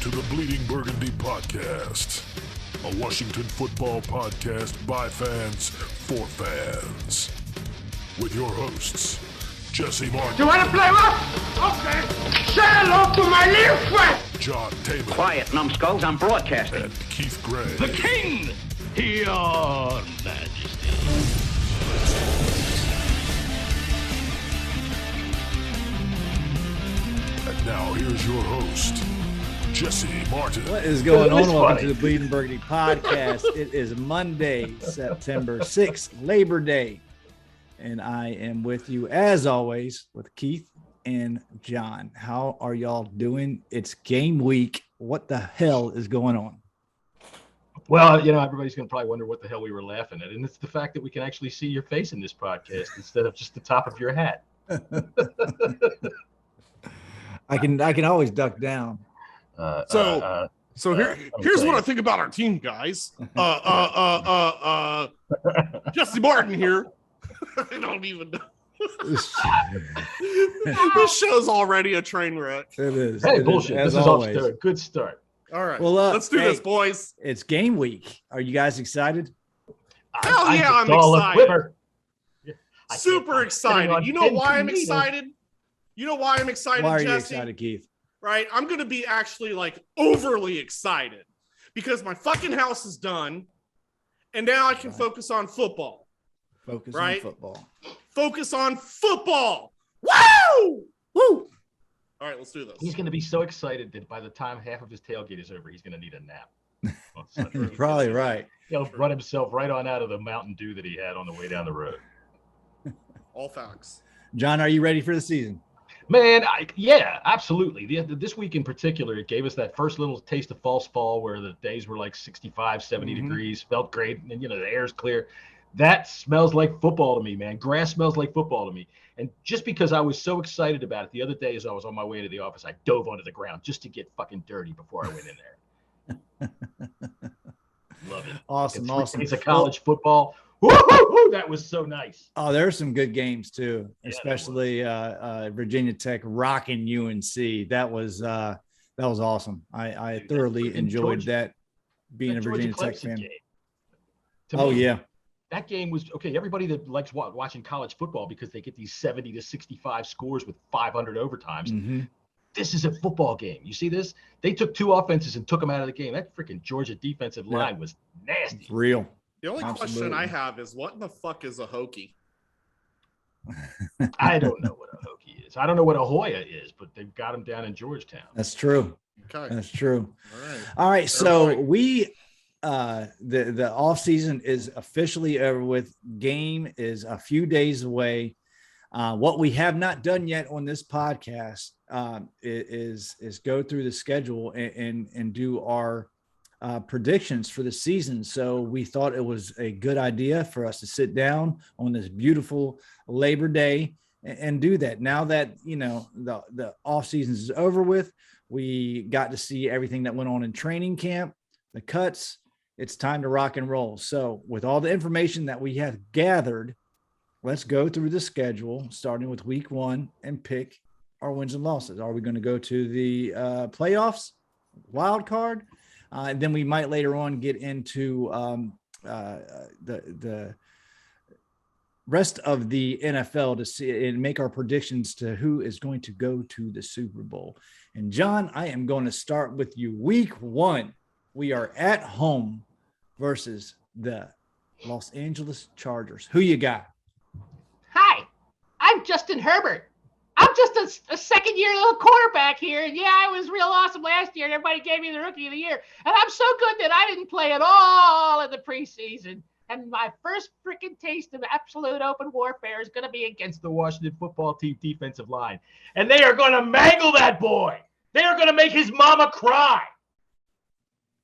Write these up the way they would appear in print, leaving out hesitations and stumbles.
to the Bleeding Burgundy podcast, a Washington football podcast by fans for fans. With your hosts, Jesse Martin. You want to play rough? Okay. Say hello to my little friend. John Taylor. Quiet, numbskulls, I'm broadcasting. And Keith Gray. The King, your majesty. And now here's your host, Jesse Martin. What is going on? Welcome to the Bleeding Burgundy podcast. It is Monday, September 6th, Labor Day. And I am with you, as always, with Keith and John. How are y'all doing? It's game week. What the hell is going on? Well, you know, everybody's going to probably wonder what the hell we were laughing at. And it's the fact that we can actually see your face in this podcast instead of just the top of your hat. I can always duck down. Here's what I think about our team, guys. Jesse Martin here. I don't even know. This show's already a train wreck. It is. Hey, it bullshit. Is, this is off to a good start. All right. Well, let's do this, boys. It's game week. Are you guys excited? Hell yeah, I'm excited. Super excited. You know why I'm excited? You know why I'm excited, Why are Jesse? you excited, Keith? Right? I'm going to be actually like overly excited because my fucking house is done and now I can focus on football. Focus right? on football. Focus on football. Woo! Woo! All right, let's do this. He's going to be so excited that by the time half of his tailgate is over, he's going to need a nap. You're probably right. He'll run himself right on out of the Mountain Dew that he had on the way down the road. All facts. John, are you ready for the season? Man, yeah, absolutely. This week in particular, it gave us that first little taste of false fall where the days were like 65, 70 degrees, felt great, and, you know, the air's clear. That smells like football to me, man. Grass smells like football to me. And just because I was so excited about it, the other day as I was on my way to the office, I dove onto the ground just to get fucking dirty before I went in there. Love it. Awesome. It's a college football. Woo! That was so nice. Oh, there are some good games too, Yeah, especially Virginia Tech rocking UNC. That was awesome. I thoroughly enjoyed that being a Virginia Tech fan. Yeah. That game was okay. Everybody that likes watching college football because they get these 70 to 65 scores with 500 overtimes. Mm-hmm. This is a football game. You see this? They took two offenses and took them out of the game. That freaking Georgia defensive line was nasty. It's real. The only question I have is what in the fuck is a Hokie? I don't know what a Hokie is. I don't know what a Hoya is, but they've got them down in Georgetown. That's true. Okay. That's true. All right. So we the off season is officially over with. Game is a few days away. What we have not done yet on this podcast is go through the schedule and do our predictions for the season. So we thought it was a good idea for us to sit down on this beautiful Labor Day and do that. Now that, you know, the off season is over with, we got to see everything that went on in training camp, the cuts. It's time to rock and roll. So with all the information that we have gathered, let's go through the schedule, starting with week 1 and pick our wins and losses. Are we going to go to the playoffs, wild card? And then we might later on get into the rest of the NFL to see and make our predictions to who is going to go to the Super Bowl. And John, I am going to start with you. Week 1, we are at home versus the Los Angeles Chargers. Who you got? Hi, I'm Justin Herbert. I'm just a second-year little quarterback here. And yeah, I was real awesome last year, and everybody gave me the Rookie of the Year. And I'm so good that I didn't play at all in the preseason. And my first freaking taste of absolute open warfare is going to be against The Washington football team defensive line. And they are going to mangle that boy. They are going to make his mama cry.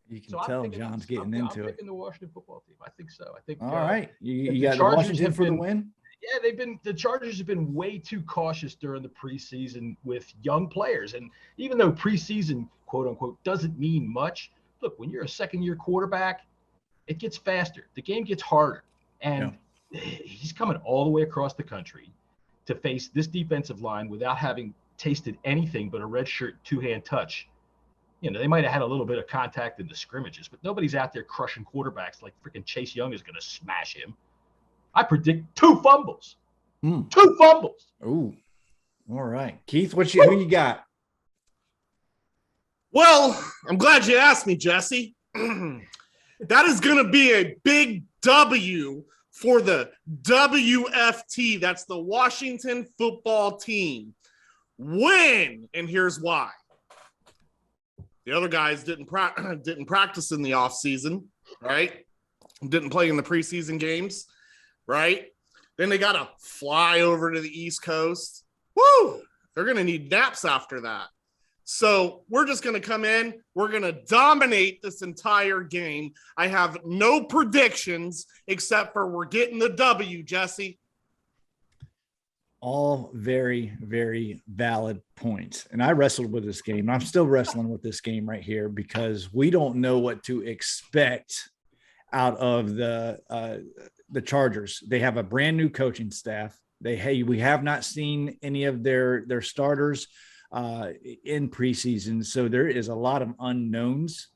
You can tell John's getting into I'm it. picking the Washington football team. I think so. I think. All right. You got Chargers Washington for the win? Yeah, the Chargers have been way too cautious during the preseason with young players. And even though preseason, quote unquote, doesn't mean much, look, when you're a second-year quarterback, it gets faster. The game gets harder. And he's coming all the way across the country to face this defensive line without having tasted anything but a redshirt two-hand touch they might have had a little bit of contact in the scrimmages, but nobody's out there crushing quarterbacks like freaking Chase Young is going to smash him. I predict 2 fumbles. 2 fumbles. Ooh. All right. Keith, who you got? Well, I'm glad you asked me, Jesse. That is going to be a big W for the WFT. That's the Washington Football Team. Win, and here's why. The other guys didn't practice in the offseason, right? Didn't play in the preseason games, right? Then they got to fly over to the East Coast. Woo! They're going to need naps after that. So we're just going to come in. We're going to dominate this entire game. I have no predictions except for we're getting the W, Jesse. All very, very valid points. And I wrestled with this game. I'm still wrestling with this game right here because we don't know what to expect out of the Chargers. They have a brand new coaching staff. We have not seen any of their starters in preseason. So there is a lot of unknowns.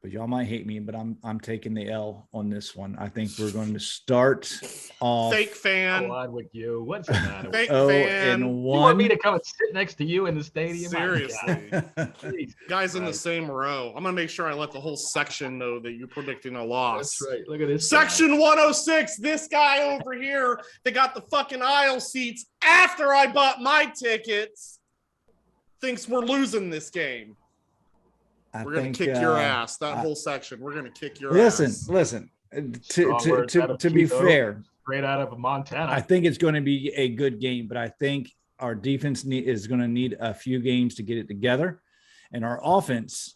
But y'all might hate me, but I'm taking the L on this one. I think we're going to start off. Fake fan. Collide with you. What's the matter? Fake and fan. You 1. want me to come and sit next to you in the stadium? Seriously. Jesus Guys in the Christ. same row. I'm going to make sure I let the whole section know that you're predicting a loss. That's right. Look at this. Section 106, this guy over here that got the fucking aisle seats after I bought my tickets thinks we're losing this game. We're going to kick your ass. That whole section. We're going to kick your ass. Listen. To be fair, straight out of Montana. I think it's going to be a good game, but I think our defense is going to need a few games to get it together, and our offense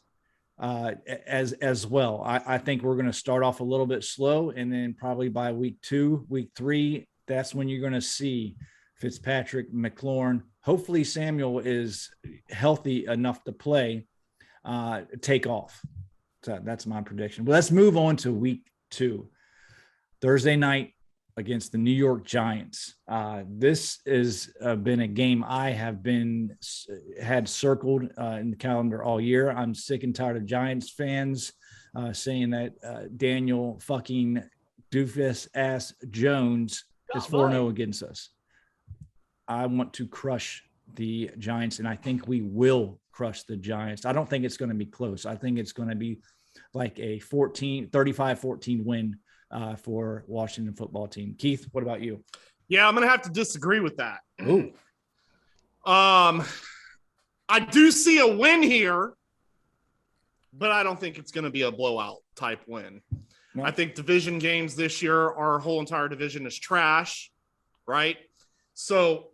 as well. I think we're going to start off a little bit slow, and then probably by week 2, week 3, that's when you're going to see Fitzpatrick, McLaurin. Hopefully Samuel is healthy enough to play. Take off. So that's my prediction. But let's move on to week 2. Thursday night against the New York Giants. This has been a game I have had circled in the calendar all year. I'm sick and tired of Giants fans saying that Daniel fucking doofus ass Jones is 4-0 against us. I want to crush the Giants, and I think we will crush the Giants. I don't think it's going to be close. I think it's going to be like a 35-14 win for Washington Football Team. Keith, what about you? Yeah, I'm going to have to disagree with that. Ooh. I do see a win here, but I don't think it's going to be a blowout type win. No. I think division games this year, our whole entire division is trash, right? So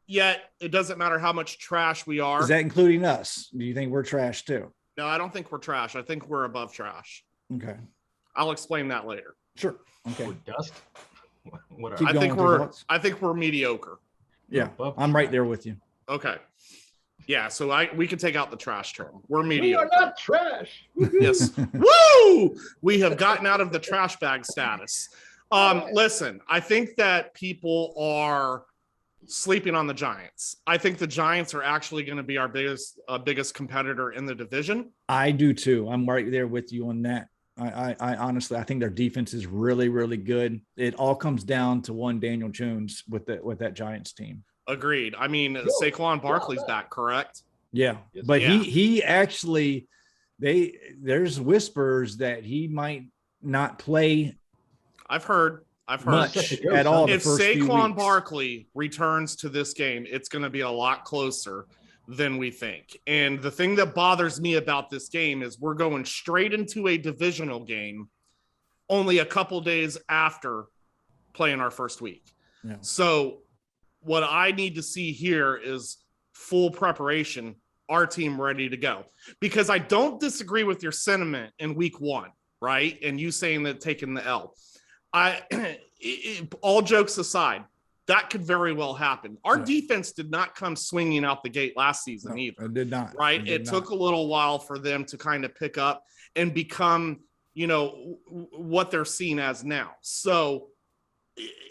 yet it doesn't matter how much trash we are. Is that including us? Do you think we're trash too? No, I don't think we're trash. I think we're above trash. Okay. I'll explain that later. Sure. Okay. We're dust. I think we're mediocre. Yeah. I'm right there with you. Okay. Yeah, so we can take out the trash term. We're mediocre. We are not trash. Yes. Woo! We have gotten out of the trash bag status. Listen, I think that people are sleeping on the Giants. I think the Giants are actually going to be our biggest competitor in the division. I do too. I'm right there with you on that. I honestly, I think their defense is really, really good. It all comes down to one Daniel Jones with that Giants team. Agreed. I mean, Saquon Barkley's back, correct? Yeah, but he actually, there's whispers that he might not play. I've heard much at all. If Saquon Barkley returns to this game, it's going to be a lot closer than we think. And the thing that bothers me about this game is we're going straight into a divisional game only a couple days after playing our first week. Yeah. So what I need to see here is full preparation, our team ready to go. Because I don't disagree with your sentiment in week 1, right? And you saying that taking the L. All jokes aside, that could very well happen. Our defense did not come swinging out the gate last season either. It did not. Right? It took a little while for them to kind of pick up and become, what they're seen as now. So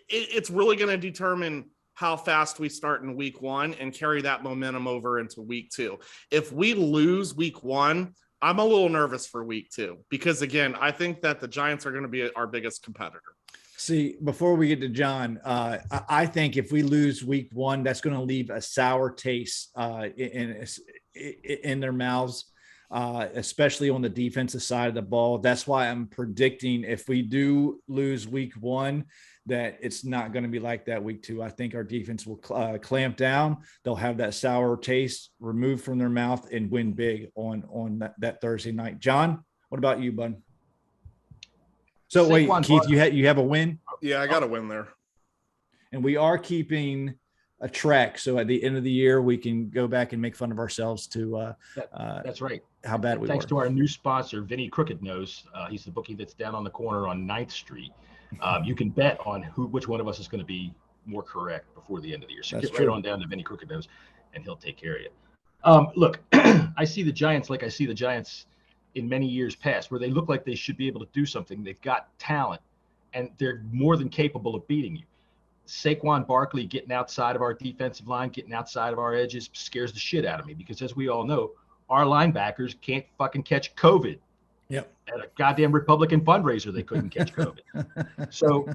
it's really going to determine how fast we start in week 1 and carry that momentum over into week 2. If we lose week 1, I'm a little nervous for week 2 because, again, I think that the Giants are going to be our biggest competitor. See, before we get to John, I think if we lose week 1, that's going to leave a sour taste in their mouths, especially on the defensive side of the ball. That's why I'm predicting if we do lose week 1, that it's not going to be like that week 2. I think our defense will clamp down. They'll have that sour taste removed from their mouth and win big on that Thursday night. John, what about you, bud? So wait, Keith, you have a win? Yeah, I got a win there. And we are keeping a track. So at the end of the year, we can go back and make fun of ourselves to that's right. How bad we were. Thanks to our new sponsor, Vinny Crooked Nose. He's the bookie that's down on the corner on 9th Street. You can bet on which one of us is going to be more correct before the end of the year. So get right on down to Vinny Crooked Nose, and he'll take care of you. Look, I see the Giants like I see the Giants in many years past, where they look like they should be able to do something. They've got talent, and they're more than capable of beating you. Saquon Barkley getting outside of our defensive line, getting outside of our edges scares the shit out of me because, as we all know, our linebackers can't fucking catch COVID. Yep. At a goddamn Republican fundraiser, they couldn't catch COVID. So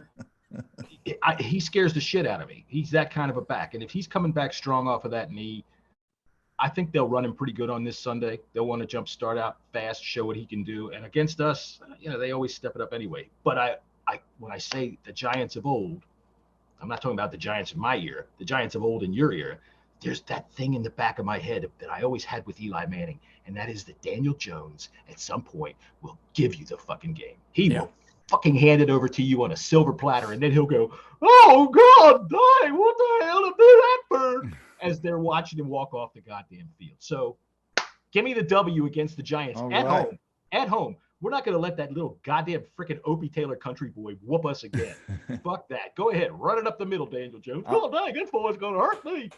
he scares the shit out of me. He's that kind of a back. And if he's coming back strong off of that knee, I think they'll run him pretty good on this Sunday. They'll want to jump start out fast, show what he can do. And against us, they always step it up anyway. But when I say the Giants of old, I'm not talking about the Giants in my era, the Giants of old in your era. There's that thing in the back of my head that I always had with Eli Manning, and that is that Daniel Jones at some point will give you the fucking game. He will fucking hand it over to you on a silver platter, and then he'll go, "Oh, God, dang, what the hell to do that for?" as they're watching him walk off the goddamn field. So give me the W against the Giants home. At home. We're not going to let that little goddamn freaking Opie Taylor country boy whoop us again. Fuck that. Go ahead. Run it up the middle, Daniel Jones. Oh, dang, this boy's going to hurt me.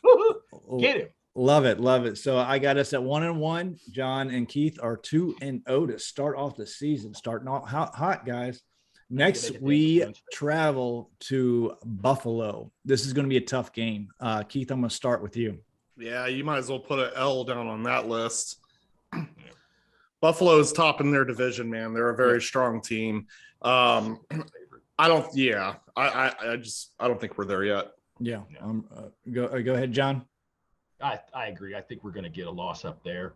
Get him. Love it. Love it. So I got us at 1-1. John and Keith are 2-0 to start off the season. Starting off hot, guys. Next, we travel to Buffalo. This is going to be a tough game. Keith, I'm going to start with you. Yeah, you might as well put an L down on that list. Buffalo is top in their division, man. They're a very strong team. I don't think we're there yet. Yeah. Go ahead, John. I agree. I think we're going to get a loss up there.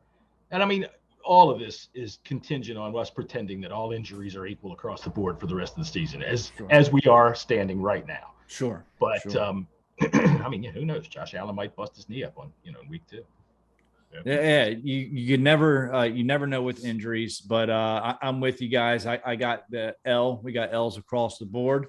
And I mean, all of this is contingent on us pretending that all injuries are equal across the board for the rest of the season, as we are standing right now. Sure. But I mean, who knows? Josh Allen might bust his knee up in week 2. Yeah, you never know with injuries, but I'm with you guys. I got the L. We got L's across the board.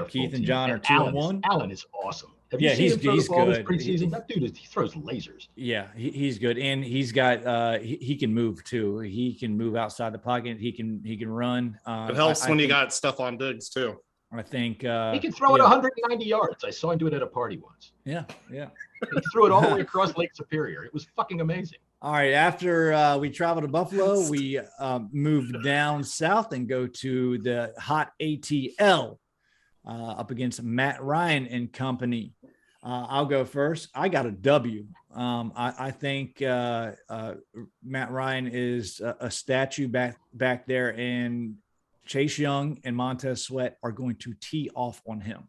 Keith and John are 2-1. Allen is awesome. Have you seen him throw the ball this preseason? That dude he throws lasers. Yeah, he's good, and he's got he can move too. He can move outside the pocket. He can run. It helps when you got stuff on Diggs too. I think he can throw it 190 yards. I saw him do it at a party once. Yeah. He threw it all the way across Lake Superior. It was fucking amazing. All right. After we travel to Buffalo, we move down south and go to the hot ATL up against Matt Ryan and company. I'll go first. I got a W. I think Matt Ryan is a statue back there, and Chase Young and Montez Sweat are going to tee off on him.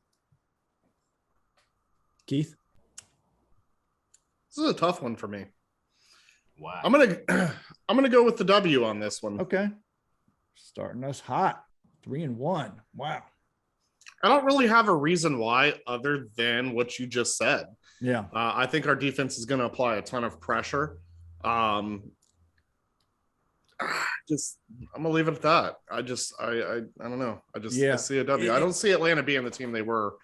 Keith? This is a tough one for me. Wow. I'm gonna go with the W on this one. Okay. Starting us hot. 3-1. Wow. I don't really have a reason why other than what you just said. Yeah. I think our defense is going to apply a ton of pressure. I'm gonna leave it at that. I don't know. I see a W. I don't see Atlanta being the team they were.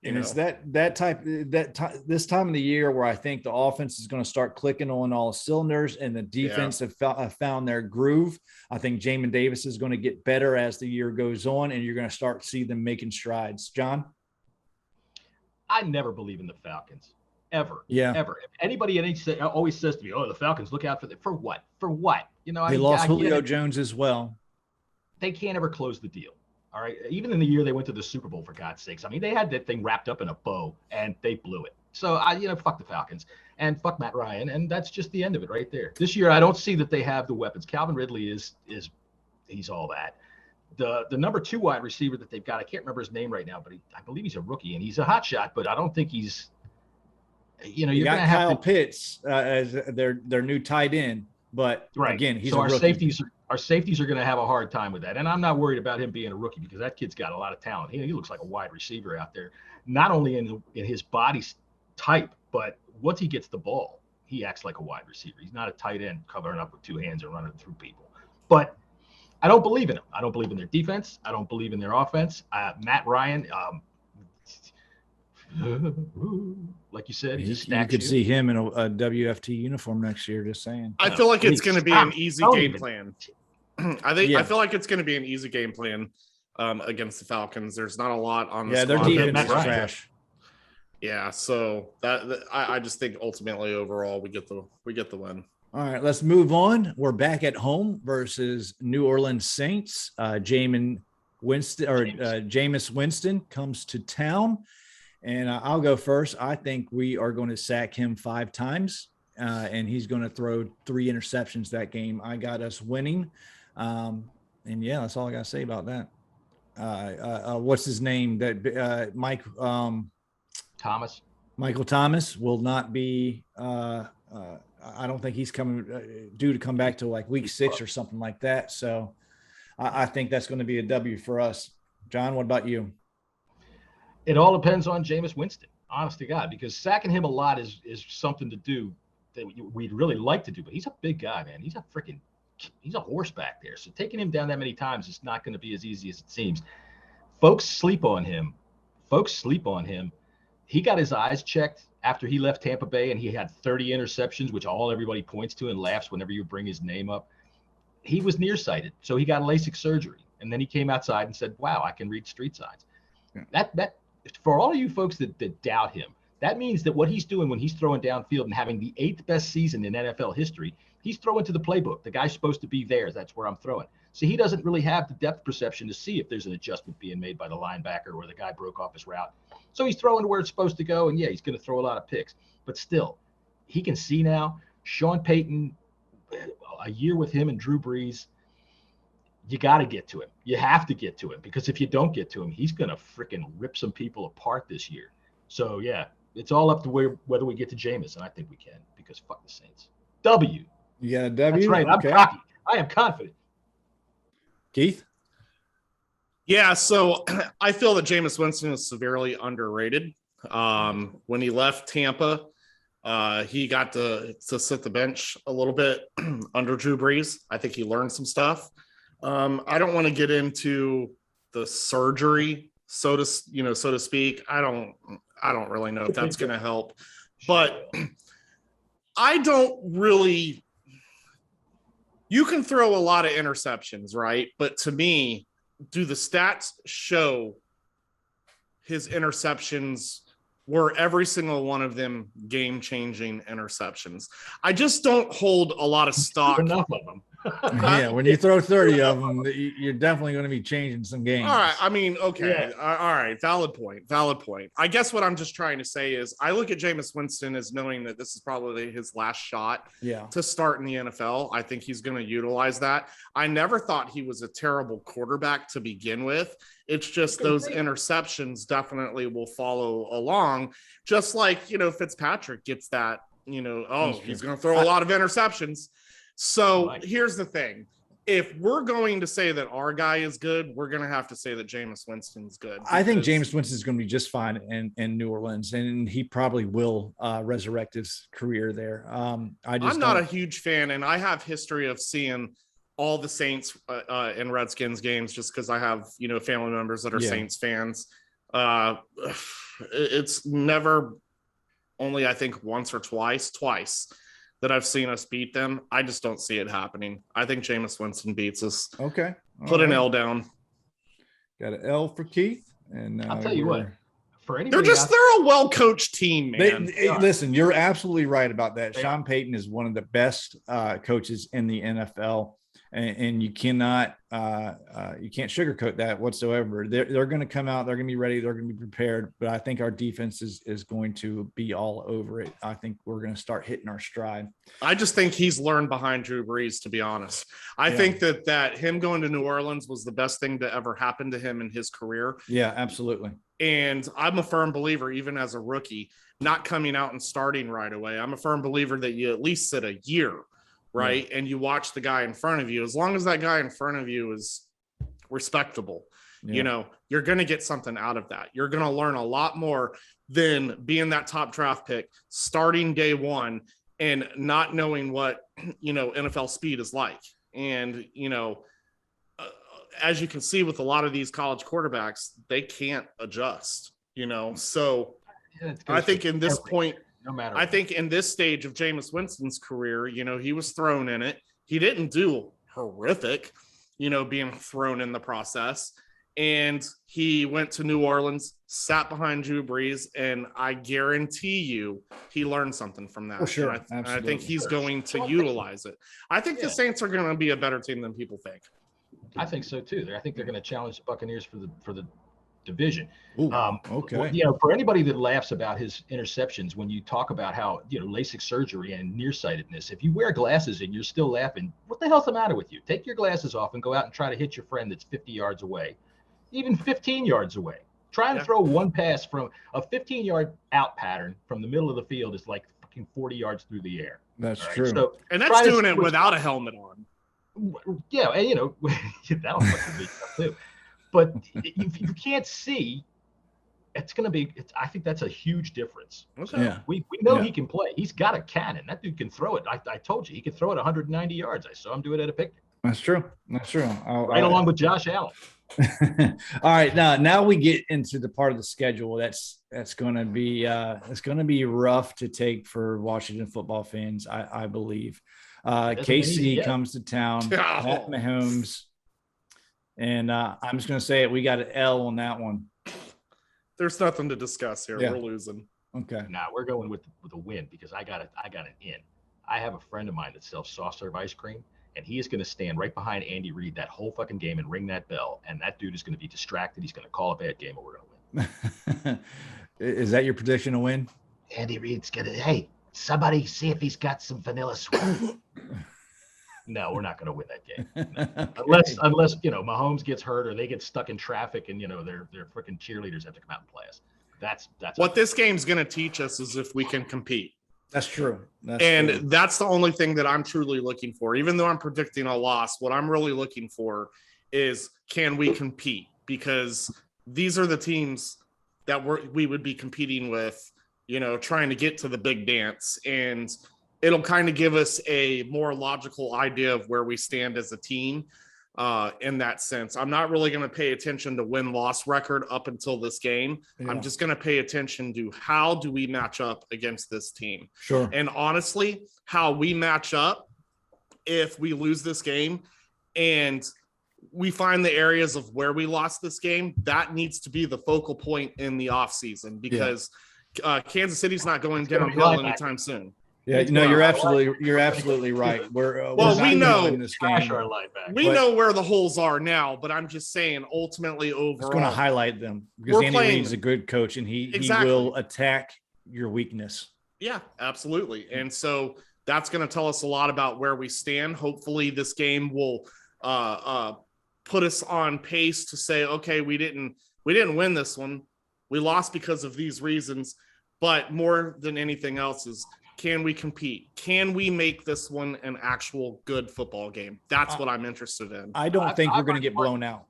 It's this time of the year where I think the offense is going to start clicking on all cylinders, and the defense have found their groove. I think Jamin Davis is going to get better as the year goes on, and you're going to start to see them making strides. John? I never believe in the Falcons. Ever. Yeah. Ever. If anybody always says to me, "Oh, the Falcons, look out for them." For what? For what? They lost Julio Jones as well. They can't ever close the deal. All right. Even in the year they went to the Super Bowl, for God's sakes. I mean, they had that thing wrapped up in a bow and they blew it. So fuck the Falcons and fuck Matt Ryan. And that's just the end of it right there. This year, I don't see that they have the weapons. Calvin Ridley he's all that. The number 2 wide receiver that they've got, I can't remember his name right now, but I believe he's a rookie and he's a hot shot, but I don't think he's, you're going to have Kyle Pitts as their new tight end, but again, he's so a rookie. Our safeties are going to have a hard time with that. And I'm not worried about him being a rookie because that kid's got a lot of talent. He looks like a wide receiver out there, not only in his body type, but once he gets the ball, he acts like a wide receiver. He's not a tight end covering up with 2 hands and running through people. But I don't believe in him. I don't believe in their defense. I don't believe in their offense. Matt Ryan, like you said, he's a you could see him in a WFT uniform next year. Just saying. I feel like it's going to be an easy game plan. I feel like it's going to be an easy game plan against the Falcons. There's not a lot on the squad. Their defense is trash. Yeah, so I just think ultimately overall we get the win. All right, let's move on. We're back at home versus New Orleans Saints. Jameis Winston comes to town, and I'll go first. I think we are going to sack him 5 times, and he's going to throw 3 interceptions that game. I got us winning. And yeah, that's all I got to say about that. What's his name? That Mike Thomas. Michael Thomas will not be. I don't think he's coming due to come back to like week 6 or something like that. So I think that's going to be a W for us. John, what about you? It all depends on Jameis Winston, honest to God, because sacking him a lot is something to do that we'd really like to do. But he's a big guy, man. He's a horse back there. So taking him down that many times is not going to be as easy as it seems. Folks sleep on him. He got his eyes checked after he left Tampa Bay, and he had 30 interceptions, which everybody points to and laughs whenever you bring his name up. He was nearsighted, so he got LASIK surgery. And then he came outside and said, wow, I can read street signs. Yeah. That for all of you folks that doubt him, that means that what he's doing when he's throwing downfield and having the 8th best season in NFL history, he's throwing to the playbook. The guy's supposed to be there. That's where I'm throwing. So he doesn't really have the depth perception to see if there's an adjustment being made by the linebacker or the guy broke off his route. So he's throwing to where it's supposed to go, and yeah, he's going to throw a lot of picks. But still, he can see now. Sean Payton, a year with him and Drew Brees, you got to get to him. You have to get to him, because if you don't get to him, he's going to freaking rip some people apart this year. So, yeah, it's all up to whether we get to Jameis, and I think we can, because fuck the Saints. W. You got a W? That's right. Okay. I'm cocky. I am confident. Keith? Yeah, so I feel that Jameis Winston is severely underrated. When he left Tampa, he got to sit the bench a little bit under Drew Brees. I think he learned some stuff. I don't want to get into the surgery, so to speak. I don't really know if that's going to help, but I don't really. You can throw a lot of interceptions, right? But to me, do the stats show his interceptions were every single one of them game-changing interceptions? I just don't hold a lot of stock. Enough of them. Yeah, when you throw 30 of them, you're definitely going to be changing some games. All right. I mean, okay. Yeah. All right. Valid point. I guess what I'm just trying to say is I look at Jameis Winston as knowing that this is probably his last shot to start in the NFL. I think he's going to utilize that. I never thought he was a terrible quarterback to begin with. It's just those interceptions definitely will follow along, just like, Fitzpatrick gets that, he's going to throw a lot of interceptions. So here's the thing. If we're going to say that our guy is good, we're going to have to say that Jameis Winston's good. I think Jameis Winston is going to be just fine in New Orleans, and he probably will resurrect his career there. I'm not a huge fan, and I have history of seeing all the Saints and Redskins games just because I have, family members that are Saints fans. It's never only, I think, once or twice that I've seen us beat them. I just don't see it happening. I think Jameis Winston beats us. Okay. Put an L down. Got an L for Keith. And I'll tell you what, for anybody they're a well-coached team, man. Listen, you're absolutely right about that. Sean Payton is one of the best coaches in the NFL. and you cannot you can't sugarcoat that whatsoever. They're going to come out, they're going to be ready, they're going to be prepared, but I think our defense is going to be all over it. I think we're going to start hitting our stride. I just think he's learned behind Drew Brees, to be honest. I think that him going to New Orleans was the best thing to ever happen to him in his career. Yeah, absolutely. And I'm a firm believer, even as a rookie, not coming out and starting right away. I'm a firm believer that you at least sit a year, right? Yeah. And you watch the guy in front of you. As long as that guy in front of you is respectable, you know, you're going to get something out of that. You're going to learn a lot more than being that top draft pick, starting day one, and not knowing what, you know, NFL speed is like. And, you know, as you can see with a lot of these college quarterbacks, they can't adjust, you know? So I think in this point, no matter I think in this stage of Jameis Winston's career, you know, he was thrown in it. He didn't do horrific, you know, being thrown in the process. And he went to New Orleans, sat behind Drew Brees, and I guarantee you he learned something from that. For sure. And I think he's going to utilize it. I think the Saints are going to be a better team than people think. I think so too. I think they're going to challenge the Buccaneers for the division. Ooh, okay. You know, for anybody that laughs about his interceptions, when you talk about how, you know, LASIK surgery and nearsightedness, if you wear glasses and you're still laughing, what the hell's the matter with you? Take your glasses off and go out and try to hit your friend that's 50 yards away, even 15 yards away. Try and throw one pass from a 15-yard out pattern from the middle of the field is like fucking 40 yards through the air. That's true. So, and that's doing it without a helmet on. Yeah, and you know, that'll fucking be tough too. But if you can't see, it's going to be, I think that's a huge difference. Okay. Yeah. We know he can play. He's got a cannon. That dude can throw it. I told you, he can throw it 190 yards. I saw him do it at a picnic. That's true. That's true. Right along with Josh Allen. All right. Now we get into the part of the schedule that's going to be it's going to be rough to take for Washington football fans, I believe. KC comes to town, Pat Mahomes, and I'm just going to say it. We got an L on that one. There's nothing to discuss here. Yeah. We're losing. Okay. Nah, we're going with a win because I got an in. I have a friend of mine that sells soft serve ice cream, and he is going to stand right behind Andy Reid that whole fucking game and ring that bell. And that dude is going to be distracted. He's going to call a bad game, and we're going to win. Is that your prediction to win? Andy Reid's going to, hey, somebody see if he's got some vanilla sweat. No, we're not going to win that game. No. Okay. Unless you know Mahomes gets hurt or they get stuck in traffic and you know their freaking cheerleaders have to come out and play us. That's what this game's going to teach us is if we can compete. That's true. That's the only thing that I'm truly looking for. Even though I'm predicting a loss, what I'm really looking for is can we compete? Because these are the teams that we would be competing with, you know, trying to get to the big dance, and it'll kind of give us a more logical idea of where we stand as a team in that sense. I'm not really going to pay attention to win-loss record up until this game. Yeah. I'm just going to pay attention to how do we match up against this team. Sure. And honestly, how we match up if we lose this game and we find the areas of where we lost this game, that needs to be the focal point in the offseason because Kansas City's not going downhill anytime soon. Yeah, no, you're absolutely right. We know in this game. We know where the holes are now, but I'm just saying, ultimately, overall, it's going to highlight them because Andy Reid's a good coach, and he will attack your weakness. Yeah, absolutely. And so that's going to tell us a lot about where we stand. Hopefully, this game will put us on pace to say, okay, we didn't win this one, we lost because of these reasons, but more than anything else is, can we compete? Can we make this one an actual good football game? That's what I'm interested in. I don't think we're going to get blown out.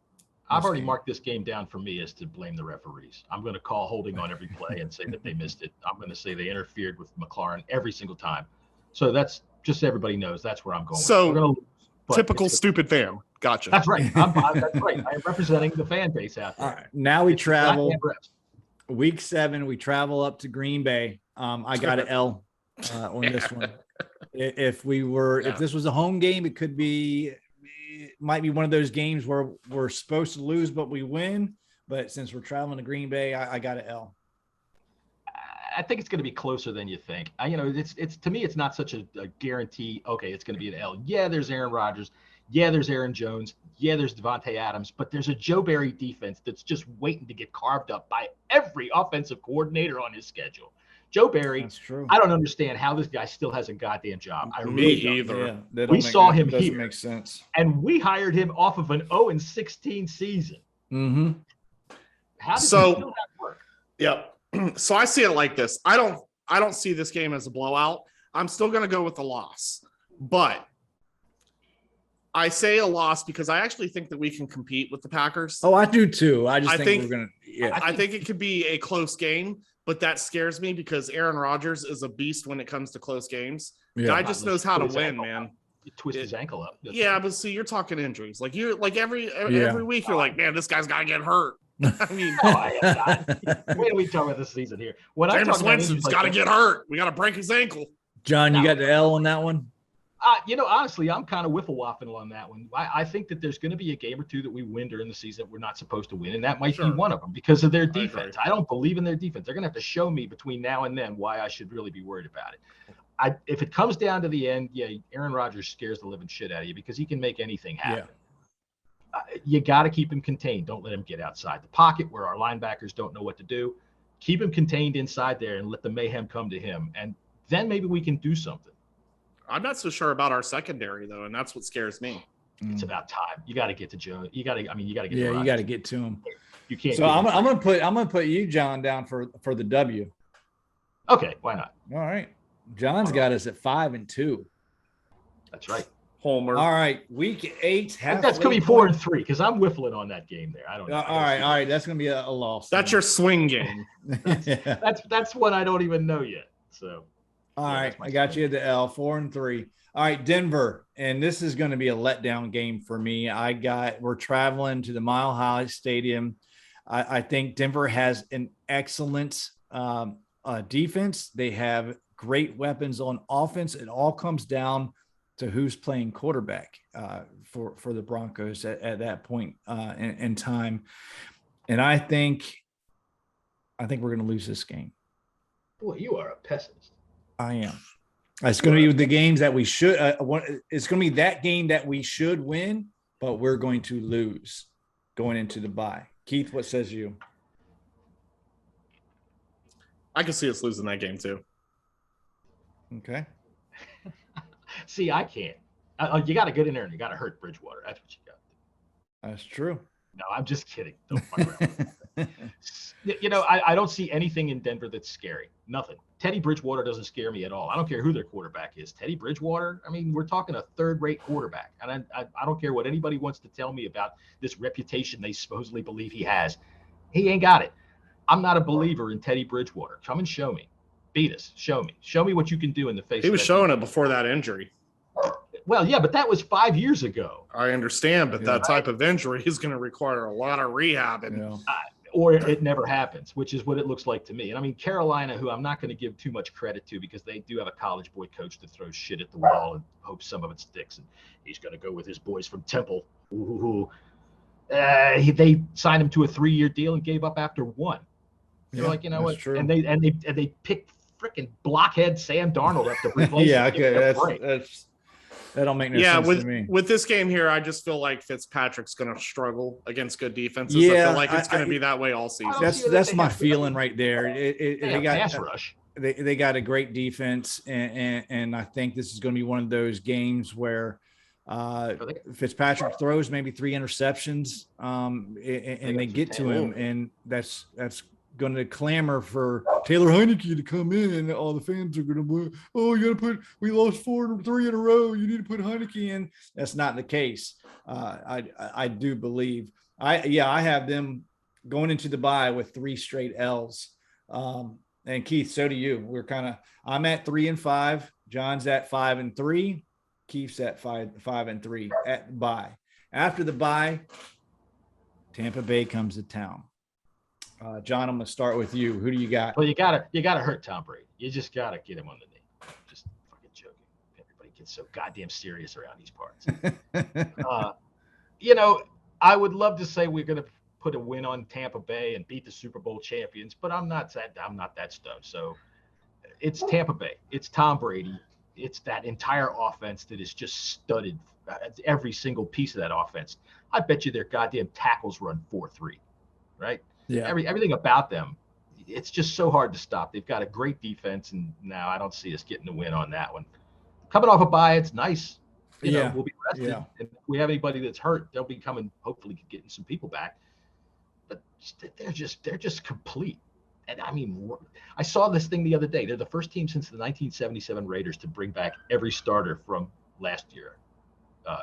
I've already marked this game down for me as to blame the referees. I'm going to call holding on every play and say that they missed it. I'm going to say they interfered with McLaurin every single time. So that's just so everybody knows that's where I'm going. So typical stupid fan. Gotcha. That's right. That's right. I'm representing the fan base out there. All right. Now we travel. Week 7, we travel up to Green Bay. I got an L. On this one. If this was a home game, it might be one of those games where we're supposed to lose, but we win. But since we're traveling to Green Bay, I got an L. I think it's going to be closer than you think. It's to me, it's not such a guarantee. Okay, it's going to be an L. Yeah, there's Aaron Rodgers. Yeah, there's Aaron Jones. Yeah, there's Devontae Adams, but there's a Joe Barry defense that's just waiting to get carved up by every offensive coordinator on his schedule. Joe Barry, That's true. I don't understand how this guy still has a goddamn job. I Me really don't. either. Yeah, We saw him doesn't here. make sense. And we hired him off of an 0-16 season. Mm-hmm. How does So- he still that work? Yep. So I see it like this. I don't see this game as a blowout. I'm still going to go with the loss, but I say a loss because I actually think that we can compete with the Packers. Oh, I do too. I just I think think- we're gonna. Yeah, I think it could be a close game, but that scares me because Aaron Rodgers is a beast when it comes to close games. yeah. Guy just knows how to Put his win, ankle man. up. He twists his ankle up. Yeah, but see, you're talking injuries. Like every Yeah. week, you're like, man, this guy's got to get hurt. I mean, No, I am not. Wait till we talk about this season here. When I Jameis talk about Winston's injuries like got to that- get hurt. We got to break his ankle. John, you No. got the L on that one. Honestly, I'm kind of wiffle-waffling on that one. I think that there's going to be a game or two that we win during the season that we're not supposed to win, and that might be Sure. one of them because of their agree. defense. I don't believe in their defense. They're going to have to show me between now and then why I should really be worried about it. If it comes down to the end, yeah, Aaron Rodgers scares the living shit out of you because he can make anything happen. You got to keep him contained. Don't let him get outside the pocket where our linebackers don't know what to do. Keep him contained inside there and let the mayhem come to him, and then maybe we can do something. I'm not so sure about our secondary though, and that's what scares me. It's about time. You got to get to Joe. You got to get. Yeah, to you Rodgers. got to get to him. You can't. So give I'm him- gonna put you, John, down for the W. Okay, why not? All right. John's got us at 5-2. That's right. Homer. All right, week 8. That's gonna be 4-3 because I'm whiffling on that game there. I don't know. All right. That's gonna be a loss. That's your swing game. your. That's what I don't even know yet. So. All Yeah, right, that's my I got you at the L, 4-3. All right, Denver, and this is going to be a letdown game for me. We're traveling to the Mile High Stadium. I think Denver has an excellent defense. They have great weapons on offense. It all comes down to who's playing quarterback for the Broncos at that point in time. And I think we're going to lose this game. Boy, you are a pessimist. I am. It's going to be the games that we should. It's going to be that game that we should win, but we're going to lose going into the bye. Keith, what says you? I can see us losing that game too. Okay. See, I can't. You got to get in there and you got to hurt Bridgewater. That's what you got to do. That's true. No, I'm just kidding. Don't fuck around. I don't see anything in Denver that's scary. Nothing. Teddy Bridgewater doesn't scare me at all. I don't care who their quarterback is. Teddy Bridgewater, I mean, we're talking a third-rate quarterback. And I don't care what anybody wants to tell me about this reputation they supposedly believe he has. He ain't got it. I'm not a believer in Teddy Bridgewater. Come and show me. Beat us. Show me. Show me what you can do in the face He of was that showing it before that injury. Well, yeah, but that was 5 years ago. I understand, but that type of injury is going to require a lot of rehab. And Or it never happens, which is what it looks like to me. And I mean, Carolina, who I'm not going to give too much credit to because they do have a college boy coach that throws shit at the wall and hopes some of it sticks. And he's going to go with his boys from Temple. They signed him to a 3-year deal and gave up after 1. They're like, you know what? True. And they picked freaking blockhead Sam Darnold up to replace Yeah, him. okay. That don't make no sense to me. with this game here, I just feel like Fitzpatrick's going to struggle against good defenses. I Yeah, feel like it's going to be that way all season. That's my feeling right there. They got pass rush. They got a great defense, and I think this is going to be one of those games where Fitzpatrick throws maybe 3 interceptions, and they get to him, and that's going to clamor for Taylor Heineke to come in, and all the fans are going to, we lost 3 in a row. You need to put Heineke in. That's not the case. I do believe I have them going into the bye with 3 straight L's. And Keith, so do you. I'm at 3-5. John's at 5-3. Keith's at 5-3 at the bye. After the bye, Tampa Bay comes to town. John, I'm going to start with you. Who do you got? Well, you gotta hurt Tom Brady. You just gotta get him on the knee. Just fucking joking. Everybody gets so goddamn serious around these parts. I would love to say we're gonna put a win on Tampa Bay and beat the Super Bowl champions, but I'm not that stoned. So it's Tampa Bay. It's Tom Brady. it's that entire offense that is just studded. Every single piece of that offense. I bet you their goddamn tackles run 4.3, right? Yeah. Everything about them, it's just so hard to stop. They've got a great defense, and now I don't see us getting the win on that one. Coming off a bye, it's nice. You know, we'll be rested. Yeah. And if we have anybody that's hurt, they'll be coming, hopefully getting some people back. But they're just complete. And I mean, I saw this thing the other day. They're the first team since the 1977 Raiders to bring back every starter from last year,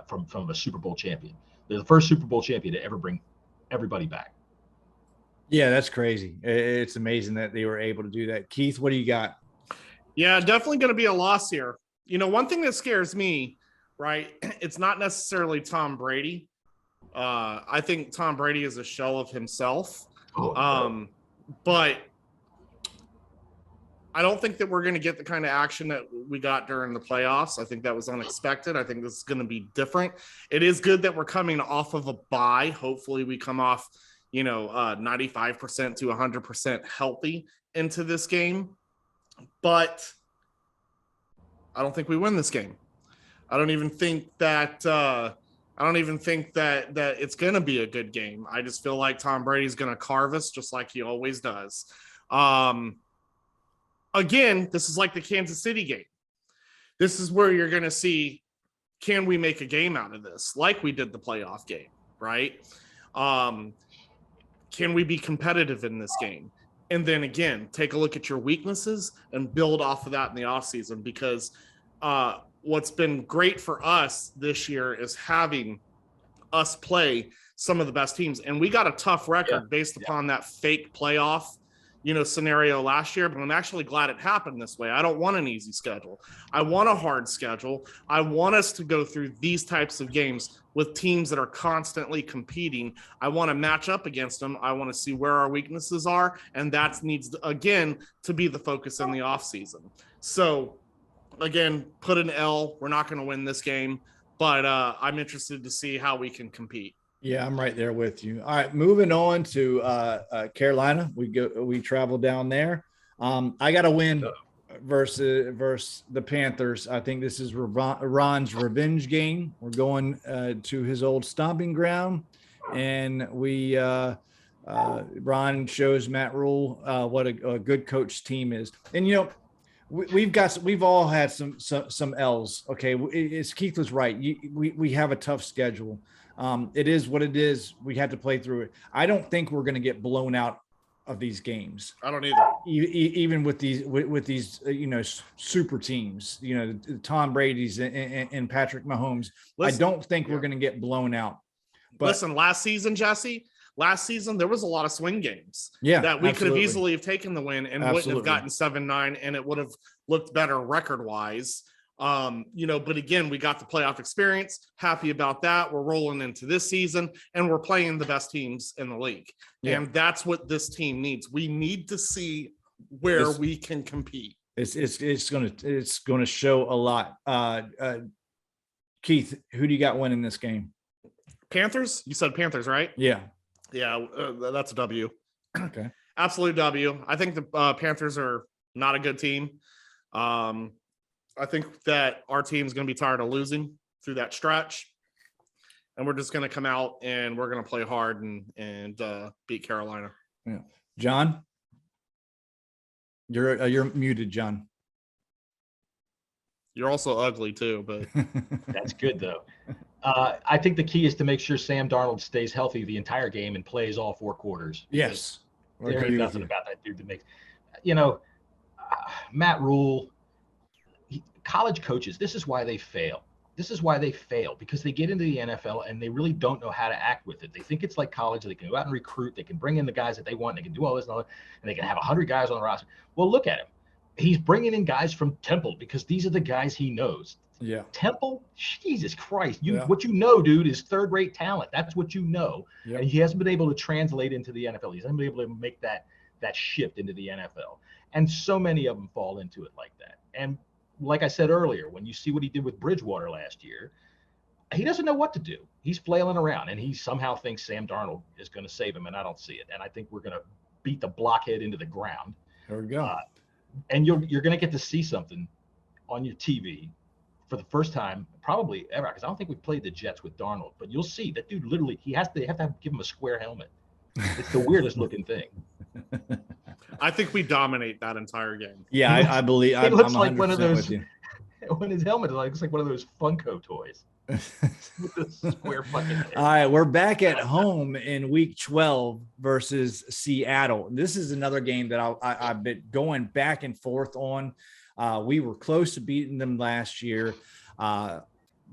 from a Super Bowl champion. They're the first Super Bowl champion to ever bring everybody back. Yeah, that's crazy. It's amazing that they were able to do that. Keith, what do you got? Yeah, definitely going to be a loss here. You know, one thing that scares me, right, it's not necessarily Tom Brady. I think Tom Brady is a shell of himself. But I don't think that we're going to get the kind of action that we got during the playoffs. I think that was unexpected. I think this is going to be different. It is good that we're coming off of a bye. Hopefully we come off, 95% to 100% healthy into this game. But I don't think we win this game. I don't even think that that it's going to be a good game. I just feel like Tom Brady's going to carve us just like he always does. Again, this is like the Kansas City game. This is where you're going to see, can we make a game out of this? Like we did the playoff game, right? Can we be competitive in this game? And then again, take a look at your weaknesses and build off of that in the offseason, because what's been great for us this year is having us play some of the best teams. And we got a tough record based upon that fake playoff, scenario last year, but I'm actually glad it happened this way. I don't want an easy schedule. I want a hard schedule. I want us to go through these types of games with teams that are constantly competing. I want to match up against them. I want to see where our weaknesses are. And that needs to, again, to be the focus in the offseason. So again, put an L. We're not going to win this game, but I'm interested to see how we can compete. Yeah, I'm right there with you. All right, moving on to Carolina. We travel down there. I got to win versus the Panthers. I think this is Ron's revenge game. We're going to his old stomping ground, and Ron shows Matt Rule what a good coach team is. And we've all had some L's. Okay, as Keith was right. We have a tough schedule. It is what it is. We had to play through it. I don't think we're going to get blown out of these games. I don't either. Even with these super teams, Tom Brady's and Patrick Mahomes. I don't think we're going to get blown out. But listen, last season, Jesse, there was a lot of swing games that we could have easily have taken the win and wouldn't have gotten 7-9, and it would have looked better record-wise. But again, we got the playoff experience. Happy about that. We're rolling into this season and we're playing the best teams in the league. Yeah. And that's what this team needs. We need to see where we can compete. It's going to show a lot. Keith, who do you got winning this game? Panthers? You said Panthers, right? Yeah. Yeah. That's a W. Okay. Absolute W. I think the Panthers are not a good team. I think that our team's going to be tired of losing through that stretch, and we're just going to come out and we're going to play hard and beat Carolina. Yeah. John, you're muted, John. You're also ugly too, but that's good though. I think the key is to make sure Sam Darnold stays healthy the entire game and plays all 4 quarters. Yes. There ain't nothing about that dude that makes, Matt Rule. College coaches, this is why they fail. Because they get into the NFL and they really don't know how to act with it. They think it's like college. They can go out and recruit. They can bring in the guys that they want. They can do all this and all that, and they can have 100 guys on the roster. Well, look at him. He's bringing in guys from Temple because these are the guys he knows. Yeah. Temple, Jesus Christ. What you know, dude, is third-rate talent. That's what you know. Yep. And he hasn't been able to translate into the NFL. He hasn't been able to make that shift into the NFL. And so many of them fall into it like that. And like I said earlier, when you see what he did with Bridgewater last year, he doesn't know what to do. He's flailing around, and he somehow thinks Sam Darnold is going to save him, and I don't see it. And I think we're going to beat the blockhead into the ground. There we go. And you're going to get to see something on your TV for the first time probably ever, because I don't think we played the Jets with Darnold, but you'll see that dude literally they have to give him a square helmet. It's the weirdest looking thing. I think we dominate that entire game. Yeah, I believe It looks I'm like 100% one of those with you. when his helmet looks like one of those Funko toys with the square fucking head. All right, we're back at home in week 12 versus Seattle. This is another game that I've been going back and forth on. We were close to beating them last year.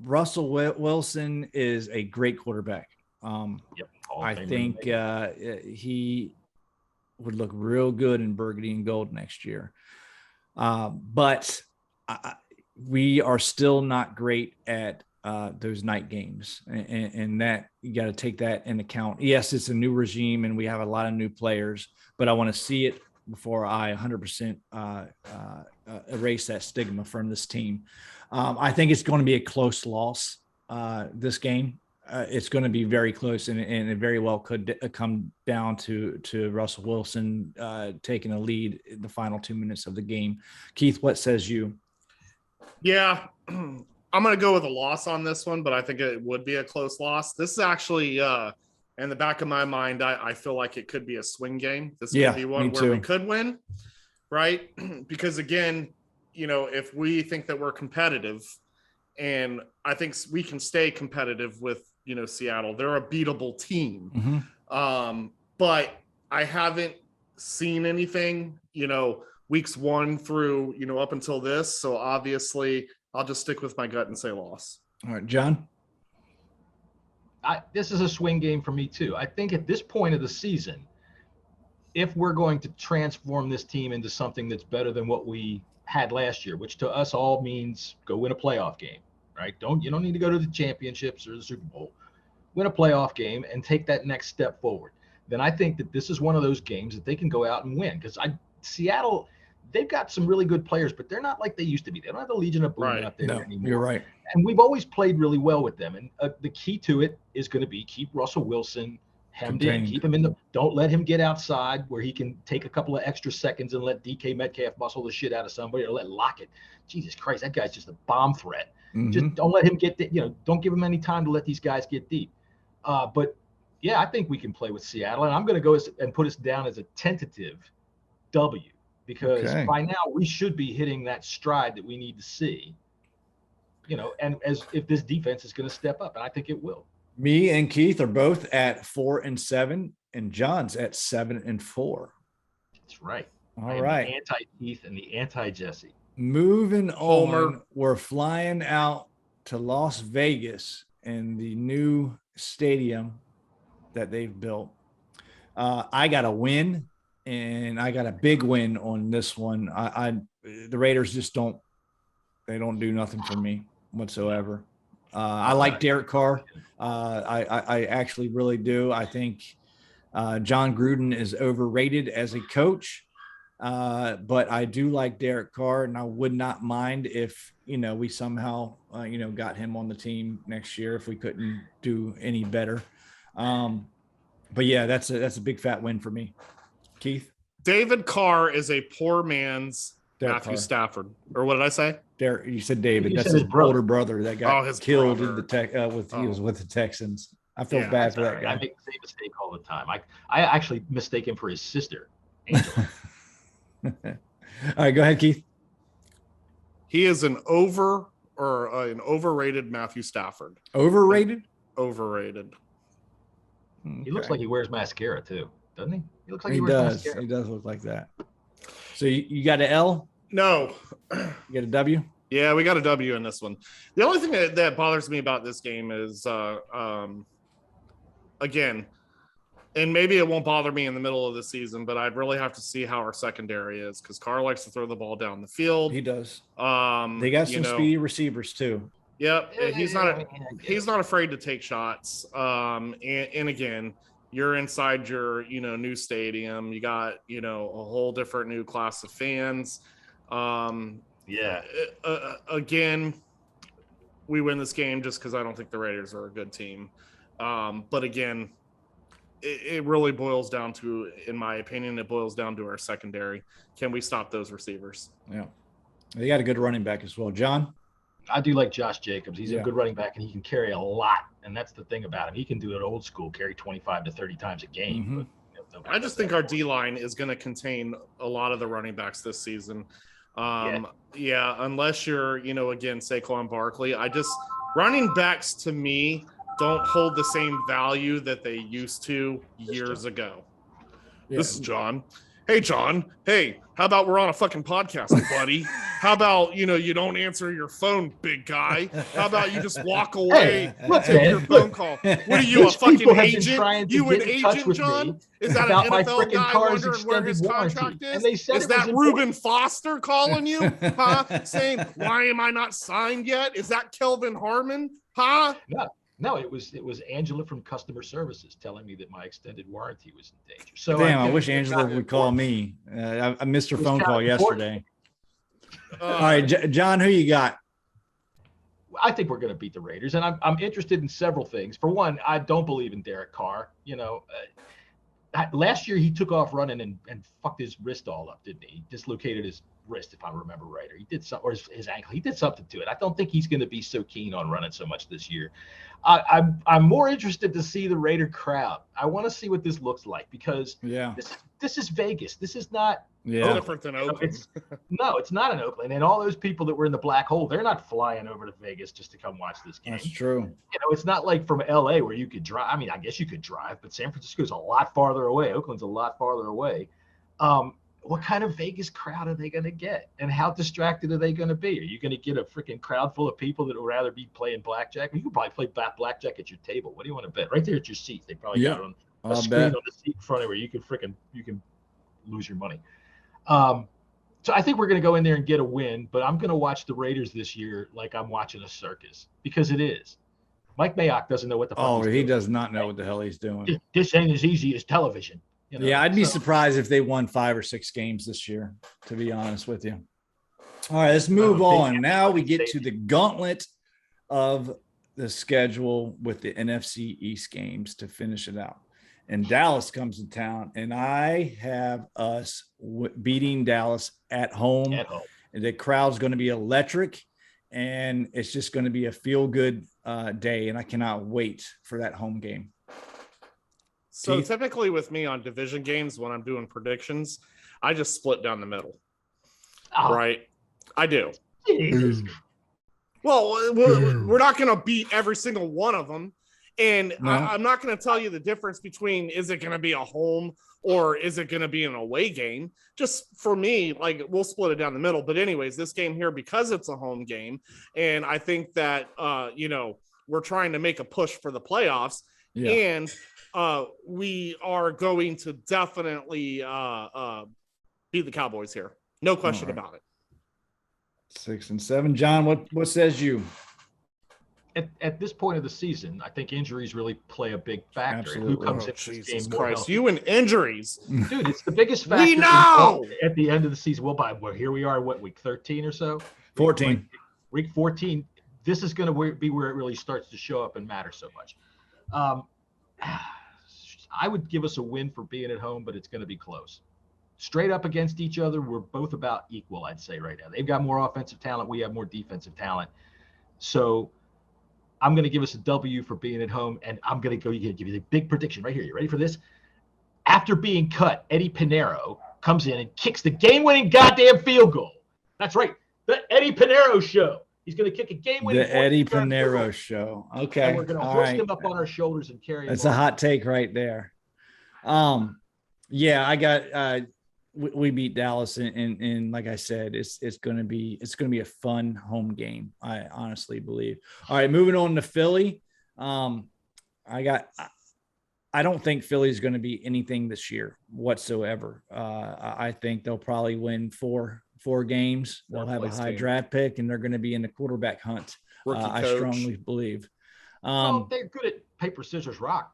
Russell Wilson is a great quarterback. I think he would look real good in burgundy and gold next year. But we are still not great at those night games, and that you got to take that into account. Yes, it's a new regime and we have a lot of new players, but I want to see it before I 100% erase that stigma from this team. I think it's going to be a close loss this game. It's going to be very close, and it very well could come down to Russell Wilson taking a lead in the final 2 minutes of the game. Keith, what says you? Yeah, I'm going to go with a loss on this one, but I think it would be a close loss. This is actually, in the back of my mind, I feel like it could be a swing game. This could be one where we could win, right? Because again, if we think that we're competitive, and I think we can stay competitive with, Seattle, they're a beatable team. Mm-hmm. But I haven't seen anything, weeks 1 through, up until this. So obviously I'll just stick with my gut and say loss. All right, John. This is a swing game for me too. I think at this point of the season, if we're going to transform this team into something that's better than what we had last year, which to us all means go win a playoff game, right? You don't need to go to the championships or the Super Bowl. Win a playoff game and take that next step forward. Then I think that this is one of those games that they can go out and win, because Seattle, they've got some really good players, but they're not like they used to be. They don't have the Legion of Boom out there anymore. You're right. And we've always played really well with them. And the key to it is going to be keep Russell Wilson hemmed in, keep him don't let him get outside where he can take a couple of extra seconds and let DK Metcalf muscle the shit out of somebody, or let Lockett. Jesus Christ, that guy's just a bomb threat. Mm-hmm. Just don't let him get don't give him any time to let these guys get deep. But yeah, I think we can play with Seattle, and I'm going to go and put us down as a tentative W, because by now we should be hitting that stride that we need to see, and as if this defense is going to step up, and I think it will. Me and Keith are both at 4-7, and John's at 7-4. That's right. All right. The anti-Keith and the anti-Jessy. Moving Homer. on, we're flying out to Las Vegas in the new stadium that they've built. I got a win, and I got a big win on this one. The Raiders just don't do nothing for me whatsoever. I like Derek Carr. I actually really do. I think John Gruden is overrated as a coach, but I do like Derek Carr, and I would not mind if we somehow got him on the team next year if we couldn't do any better. But yeah, that's a big fat win for me. Keith? David Carr is a poor man's Derek Matthew Carr. Stafford. Or what did I say? Derek, you said David. You That's said his his brother. older brother that got his killed brother. in he was with the Texans. I feel Yeah, bad for All that right. guy. I make the same mistake all the time. I actually mistake him for his sister, Angel. All right, go ahead, Keith. He is an overrated Matthew Stafford. Overrated? Overrated. He looks like he wears mascara too, doesn't he? He looks like He wears does. mascara. He does look like that. So you got an L? No. You got a W? Yeah, we got a W in this one. The only thing that bothers me about this game is, again, and maybe it won't bother me in the middle of the season, but I'd really have to see how our secondary is, because Carr likes to throw the ball down the field. He does. They They got some speedy receivers too. Yep, he's I not mean, he's not afraid to take shots. And again, you're inside your new stadium. You got a whole different new class of fans. Again, we win this game just because I don't think the Raiders are a good team. But again, it really boils down to, in my opinion, it boils down to our secondary. Can we stop those receivers? Yeah. They got a good running back as well. John? I do like Josh Jacobs. He's Yeah. a good running back, and he can carry a lot. And that's the thing about him. He can do it old school, carry 25 to 30 times a game. Mhm. But, I just think our D-line is going to contain a lot of the running backs this season. Yeah, unless you're, again, Saquon Barkley. Running backs to me don't hold the same value that they used to years ago. Yeah. This is John. Hey, John. Hey, how about we're on a fucking podcast, buddy? How about, you don't answer your phone, big guy? How about you just walk away and take your phone call? What are you, a These people fucking have been agent? trying to You an get in touch agent, with John? me Is that an about my NFL frickin' guy car's wondering where his extended contract warranty. is? And they said Is it that was Reuben Foster calling you? Huh? Saying, why am I not signed yet? Is that Kelvin Harmon? Huh? No, it was Angela from customer services telling me that my extended warranty was in danger. So Damn, I wish Angela would call me. I missed her phone call yesterday. All right, John, who you got? I think we're going to beat the Raiders, and I'm interested in several things. For one, I don't believe in Derek Carr. Last year he took off running and fucked his wrist all up, didn't he? He dislocated his wrist, if I remember right, or he did something, or his ankle. He did something to it. I don't think he's going to be so keen on running so much this year. I'm more interested to see the Raider crowd. I want to see what this looks like because this is Vegas. This is not different than Oakland. It's not in Oakland. And all those people that were in the black hole, they're not flying over to Vegas just to come watch this game. That's true. It's not like from LA where you could drive. I mean, I guess you could drive, but San Francisco's a lot farther away. Oakland's a lot farther away. What kind of Vegas crowd are they going to get? And how distracted are they going to be? Are you going to get a freaking crowd full of people that would rather be playing blackjack? You could probably play blackjack at your table. What do you want to bet? Right there at your seat. They probably got it on a screen on the seat in front of where you can lose your money. So I think we're going to go in there and get a win, but I'm going to watch the Raiders this year like I'm watching a circus because it is. Mike Mayock doesn't know what the fuck he's doing. Does not know what the hell he's doing. This ain't as easy as television. Yeah, I'd be surprised if they won 5 or 6 games this year, to be honest with you. All right, let's move on. Now we get to the gauntlet of the schedule with the NFC East games to finish it out. And Dallas comes to town, and I have us beating Dallas at home. And the crowd's going to be electric, and it's just going to be a feel-good day, and I cannot wait for that home game. So typically with me on division games, when I'm doing predictions, I just split down the middle. Right? I do. Well, we're not going to beat every single one of them. And I'm not going to tell you the difference between is it going to be a home or is it going to be an away game. Just for me, we'll split it down the middle. But anyways, this game here, because it's a home game, and I think that, we're trying to make a push for the playoffs. Yeah. And we are going to definitely beat the Cowboys here. No question about it. 6 and 7. John, what says you? At this point of the season, I think injuries really play a big factor. Absolutely. Who comes into this game more healthy? You and injuries. Dude, it's the biggest factor. We know! At the end of the season. Well, here we are, week 13 or so? 14. Week 14. This is going to be where it really starts to show up and matter so much. I would give us a win for being at home, but it's going to be close. Straight up against each other, we're both about equal, I'd say, right now. They've got more offensive talent. We have more defensive talent. So I'm going to give us a W for being at home, and I'm going to give you the big prediction right here. You ready for this? After being cut, Eddie Pinheiro comes in and kicks the game-winning goddamn field goal. That's right, the Eddie Pinheiro show. He's going to kick a game-winning. The Eddie Pinheiro show. Okay, and we're going to hoist him up on our shoulders and carry him. That's a hot take right there. Yeah, I got. We beat Dallas, and like I said, it's going to be a fun home game. I honestly believe. All right, moving on to Philly. I don't think Philly's going to be anything this year whatsoever. I think they'll probably win four games. They'll have a high draft pick, and they're going to be in the quarterback hunt. I strongly believe. They're good at paper, scissors, rock.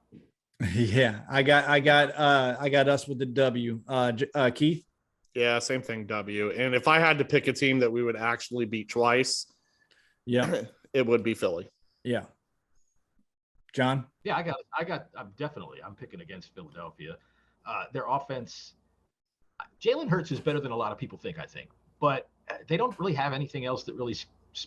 Yeah, I got us with the W. Keith? Yeah, same thing, W. And if I had to pick a team that we would actually beat twice, it would be Philly. Yeah. John? Yeah, I'm picking against Philadelphia. Their offense, Jalen Hurts is better than a lot of people think, I think. But they don't really have anything else that really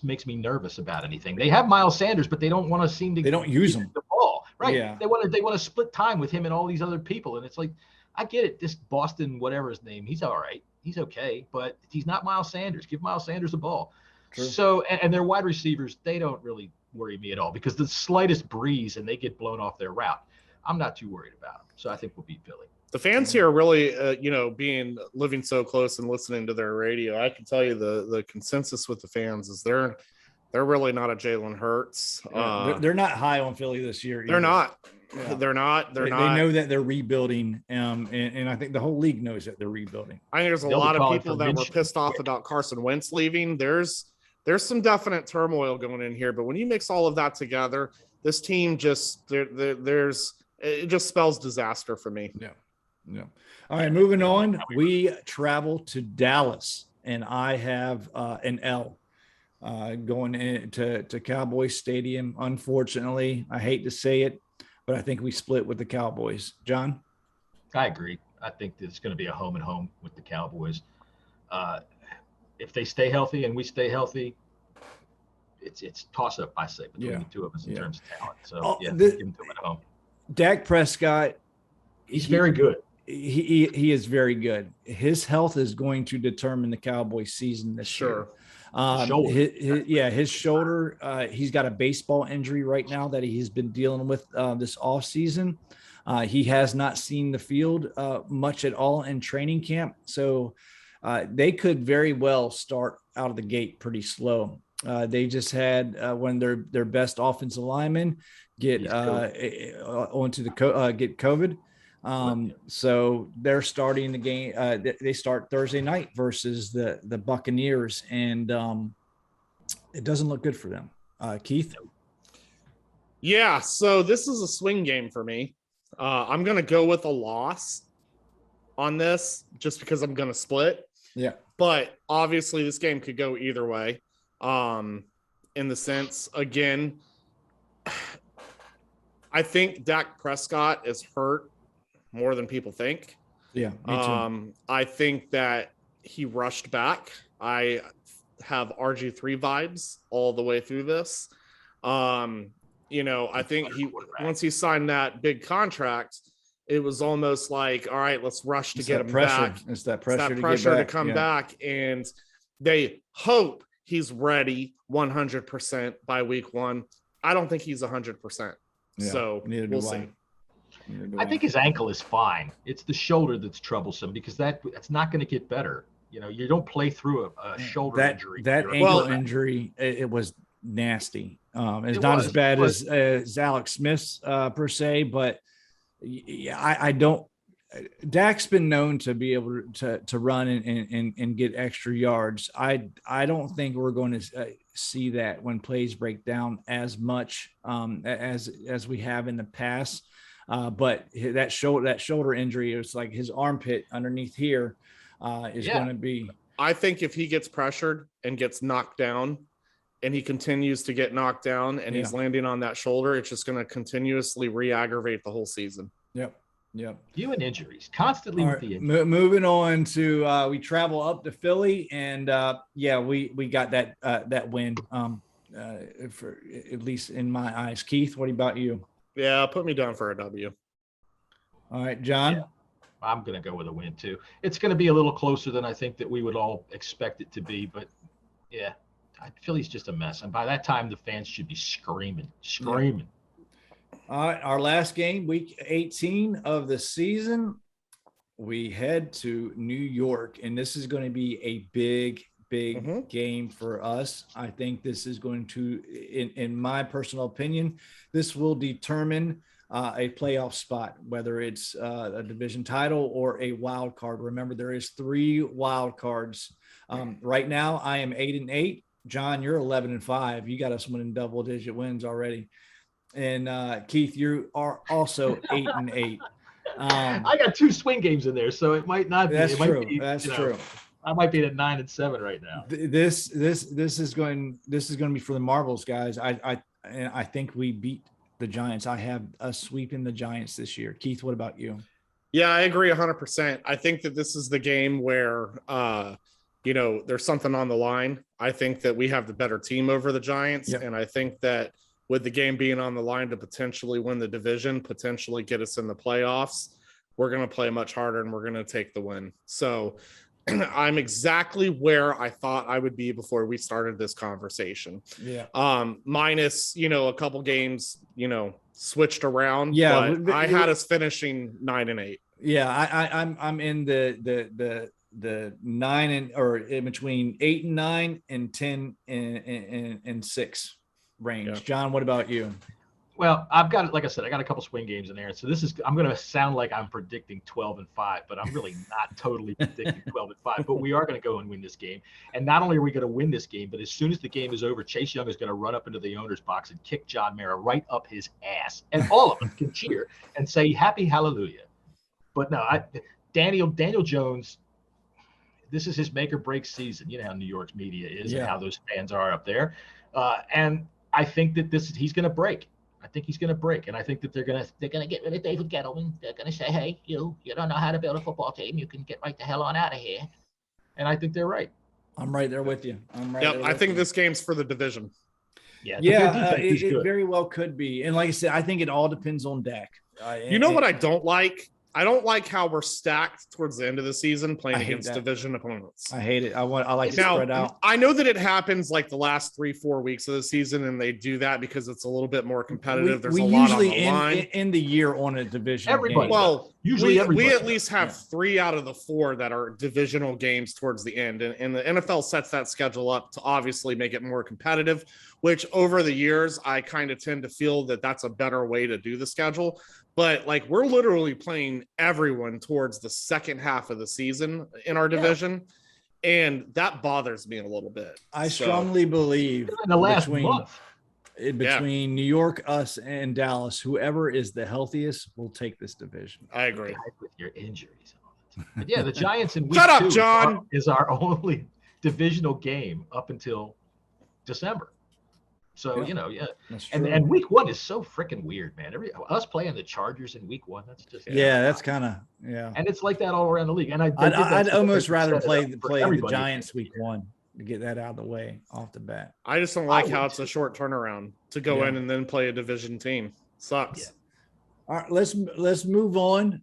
makes me nervous about anything. They have Miles Sanders, but they don't want to seem to. They don't use him. The ball, right? Yeah. They want to split time with him and all these other people, and it's like, I get it. This Boston, whatever his name, he's all right. He's okay, but he's not Miles Sanders. Give Miles Sanders the ball. True. So, and their wide receivers, they don't really worry me at all because the slightest breeze and they get blown off their route. I'm not too worried about them. So I think we'll beat Philly. The fans here are really, living so close and listening to their radio. I can tell you the consensus with the fans is they're really not a Jalen Hurts. They're not high on Philly this year. They're not. Yeah. They're not. They know that they're rebuilding, and I think the whole league knows that they're rebuilding. I think there's a lot of people that were pissed off about Carson Wentz leaving. There's some definite turmoil going in here, but when you mix all of that together, this team it just spells disaster for me. Yeah. All right, moving on. We travel to Dallas, and I have an L going into Cowboys Stadium. Unfortunately, I hate to say it, but I think we split with the Cowboys. John? I agree. I think it's going to be a home and home with the Cowboys. If they stay healthy and we stay healthy, it's toss-up, I say, between the two of us in terms of talent. So, give them to him at home. Dak Prescott, he's very good. He is very good. His health is going to determine the Cowboys season this year. His shoulder. He's got a baseball injury right now that he's been dealing with this offseason. He has not seen the field much at all in training camp. So they could very well start out of the gate pretty slow. They just had one of their best offensive linemen get onto the get COVID. So they're starting the game. They start Thursday night versus the Buccaneers, and it doesn't look good for them. Keith? Yeah, so this is a swing game for me. I'm going to go with a loss on this just because I'm going to split. Yeah. But obviously this game could go either way. In the sense, again, I think Dak Prescott is hurt more than people think. Yeah, me too. I think that he rushed back. I have RG3 vibes all the way through this. I think once he signed that big contract, it was almost like, all right, let's rush to get him back. It's that pressure to come back. And they hope he's ready 100% by week 1. I don't think he's 100%. So we'll see. I think his ankle is fine. It's the shoulder that's troublesome because that's not going to get better. You don't play through a shoulder injury. That ankle injury, it was nasty. It's not as bad as Alex Smith's per se, but I don't. Dak's been known to be able to run and get extra yards. I don't think we're going to see that when plays break down as much as we have in the past. But that shoulder injury, it's like his armpit underneath here is going to be. I think if he gets pressured and gets knocked down, and he continues to get knocked down, and he's landing on that shoulder, it's just going to continuously re-aggravate the whole season. Yep. You and injuries constantly with the injuries. Moving on to we travel up to Philly, and we got that win for at least in my eyes. Keith, what about you? Yeah, put me down for a W. All right, John. Yeah, I'm going to go with a win too. It's going to be a little closer than I think that we would all expect it to be, but yeah, Philly's just a mess, and by that time the fans should be screaming. Yeah. All right, our last game, week 18 of the season, we head to New York, and this is going to be a big game for us. I think this is going to, in my personal opinion, this will determine a playoff spot, whether it's a division title or a wild card. Remember, there is 3 wild cards. Right now, I am 8-8. John, you're 11-5. You got us winning double-digit wins already. And Keith, you are also 8-8. I got 2 swing games in there, so it might not be. That's true. That's true. I might be at 9-7 right now. This is going to be for the marbles, guys. I think we beat the Giants. I have us sweeping the Giants this year. Keith, what about you? Yeah, I agree 100%. I think that this is the game where there's something on the line. I think that we have the better team over the Giants. Yep. And I think that with the game being on the line to potentially win the division, potentially get us in the playoffs, we're going to play much harder and we're going to take the win. So I'm exactly where I thought I would be before we started this conversation. Yeah. Minus, a couple games, switched around. Yeah. But I had us finishing 9-8. Yeah. I'm in the 9 or in between 8 and 9 and 10 and 6 range. Yeah. John, what about you? Well, I've got, like I said, I got a couple swing games in there. So I'm going to sound like I'm predicting 12-5, but I'm really not totally predicting 12-5. But we are going to go and win this game. And not only are we going to win this game, but as soon as the game is over, Chase Young is going to run up into the owner's box and kick John Mara right up his ass. And all of them can cheer and say, happy hallelujah. But no, Daniel Jones, this is his make or break season. You know how New York's media is and how those fans are up there. And I think that he's going to break. I think he's going to break, and I think that they're going to get rid of David Gettleman. They're going to say, "Hey, you don't know how to build a football team. You can get right the hell on out of here." And I think they're right. I'm right there with you. I think this game's for the division. Yeah. It very well could be. And like I said, I think it all depends on Dak. What I don't like? I don't like how we're stacked towards the end of the season playing against division opponents. I hate it. I like it spread out. I know that it happens like the last 3-4 weeks of the season, and they do that because it's a little bit more competitive. There's a lot on the line. End the year on a division. Everybody. Game. Well, usually we at least have 3 out of the 4 that are divisional games towards the end, and the NFL sets that schedule up to obviously make it more competitive. Which over the years, I kind of tend to feel that that's a better way to do the schedule. But like we're literally playing everyone towards the second half of the season in our division. And that bothers me a little bit. I strongly believe in the last month between New York, us, and Dallas, whoever is the healthiest will take this division. I agree. With your injuries. But yeah, the Giants in week Shut up, 2 John. is our only divisional game up until December. So, and week 1 is so freaking weird, man. Us playing the Chargers in week 1, that's just that's kind of And it's like that all around the league. And I'd almost rather play the Giants week 1 to get that out of the way off the bat. I just don't like how it's a short turnaround to go in and then play a division team. Sucks. Yeah. All right, let's move on.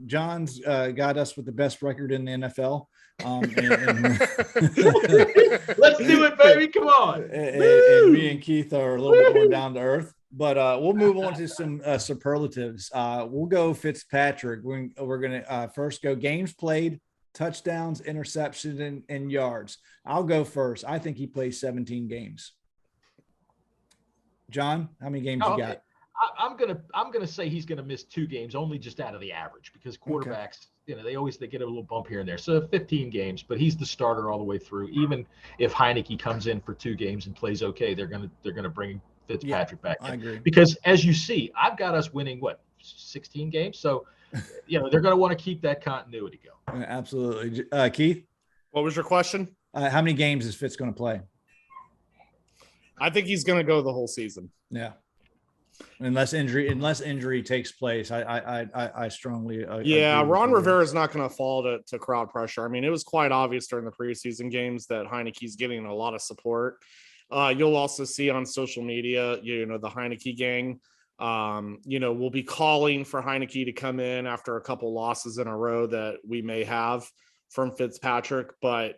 John's got us with the best record in the NFL. Let's do it, baby. Come on. And me and Keith are a little bit more down to earth, but we'll move on to some superlatives. We'll go Fitzpatrick. We're going to first go games played, touchdowns, interceptions, and yards. I'll go first. I think he plays 17 games. John, how many games you got? I'm gonna say he's gonna miss 2 games, only just out of the average, because quarterbacks, they get a little bump here and there. So 15 games, but he's the starter all the way through. Even if Heineke comes in for 2 games and plays okay, they're gonna bring Fitzpatrick back in. I agree. Because as you see, I've got us winning 16 games. So they're gonna want to keep that continuity going. Absolutely. Keith, what was your question? How many games is Fitz going to play? I think he's going to go the whole season. Yeah. Unless injury takes place, I strongly Ron Rivera is not going to fall to crowd pressure. I mean, it was quite obvious during the preseason games that Heineke's getting a lot of support. You'll also see on social media, the Heineke gang, we'll be calling for Heineke to come in after a couple losses in a row that we may have from Fitzpatrick, but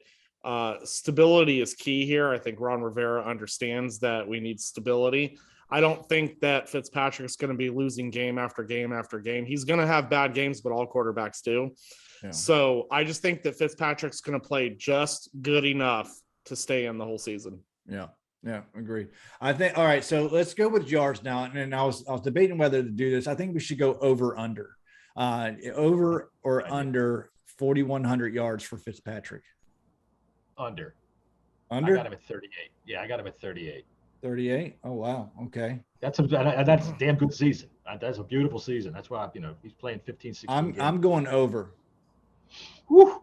stability is key here. I think Ron Rivera understands that we need stability. I don't think that Fitzpatrick's going to be losing game after game after game. He's going to have bad games, but all quarterbacks do. Yeah. So I just think that Fitzpatrick's going to play just good enough to stay in the whole season. Yeah, agreed. I think, all right, so let's go with yards now. And I was debating whether to do this. I think we should go over or under 4,100 yards for Fitzpatrick. Under? I got him at 38. Yeah, I got him at 38. 38. Oh wow. Okay. That's a damn good season. That's a beautiful season. That's why he's playing 15, 16 games. I'm going over. Woo!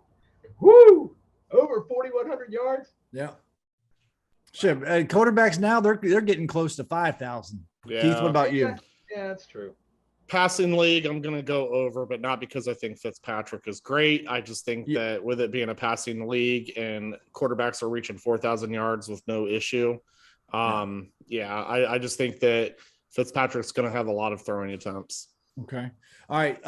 Over 4,100 yards. Yeah. Sure. Quarterbacks now they're getting close to 5,000. Yeah. Keith, what about you? Yeah, that's true. Passing league, I'm going to go over, but not because I think Fitzpatrick is great. I just think that with it being a passing league and quarterbacks are reaching 4,000 yards with no issue. I just think that Fitzpatrick's going to have a lot of throwing attempts. Okay. All right.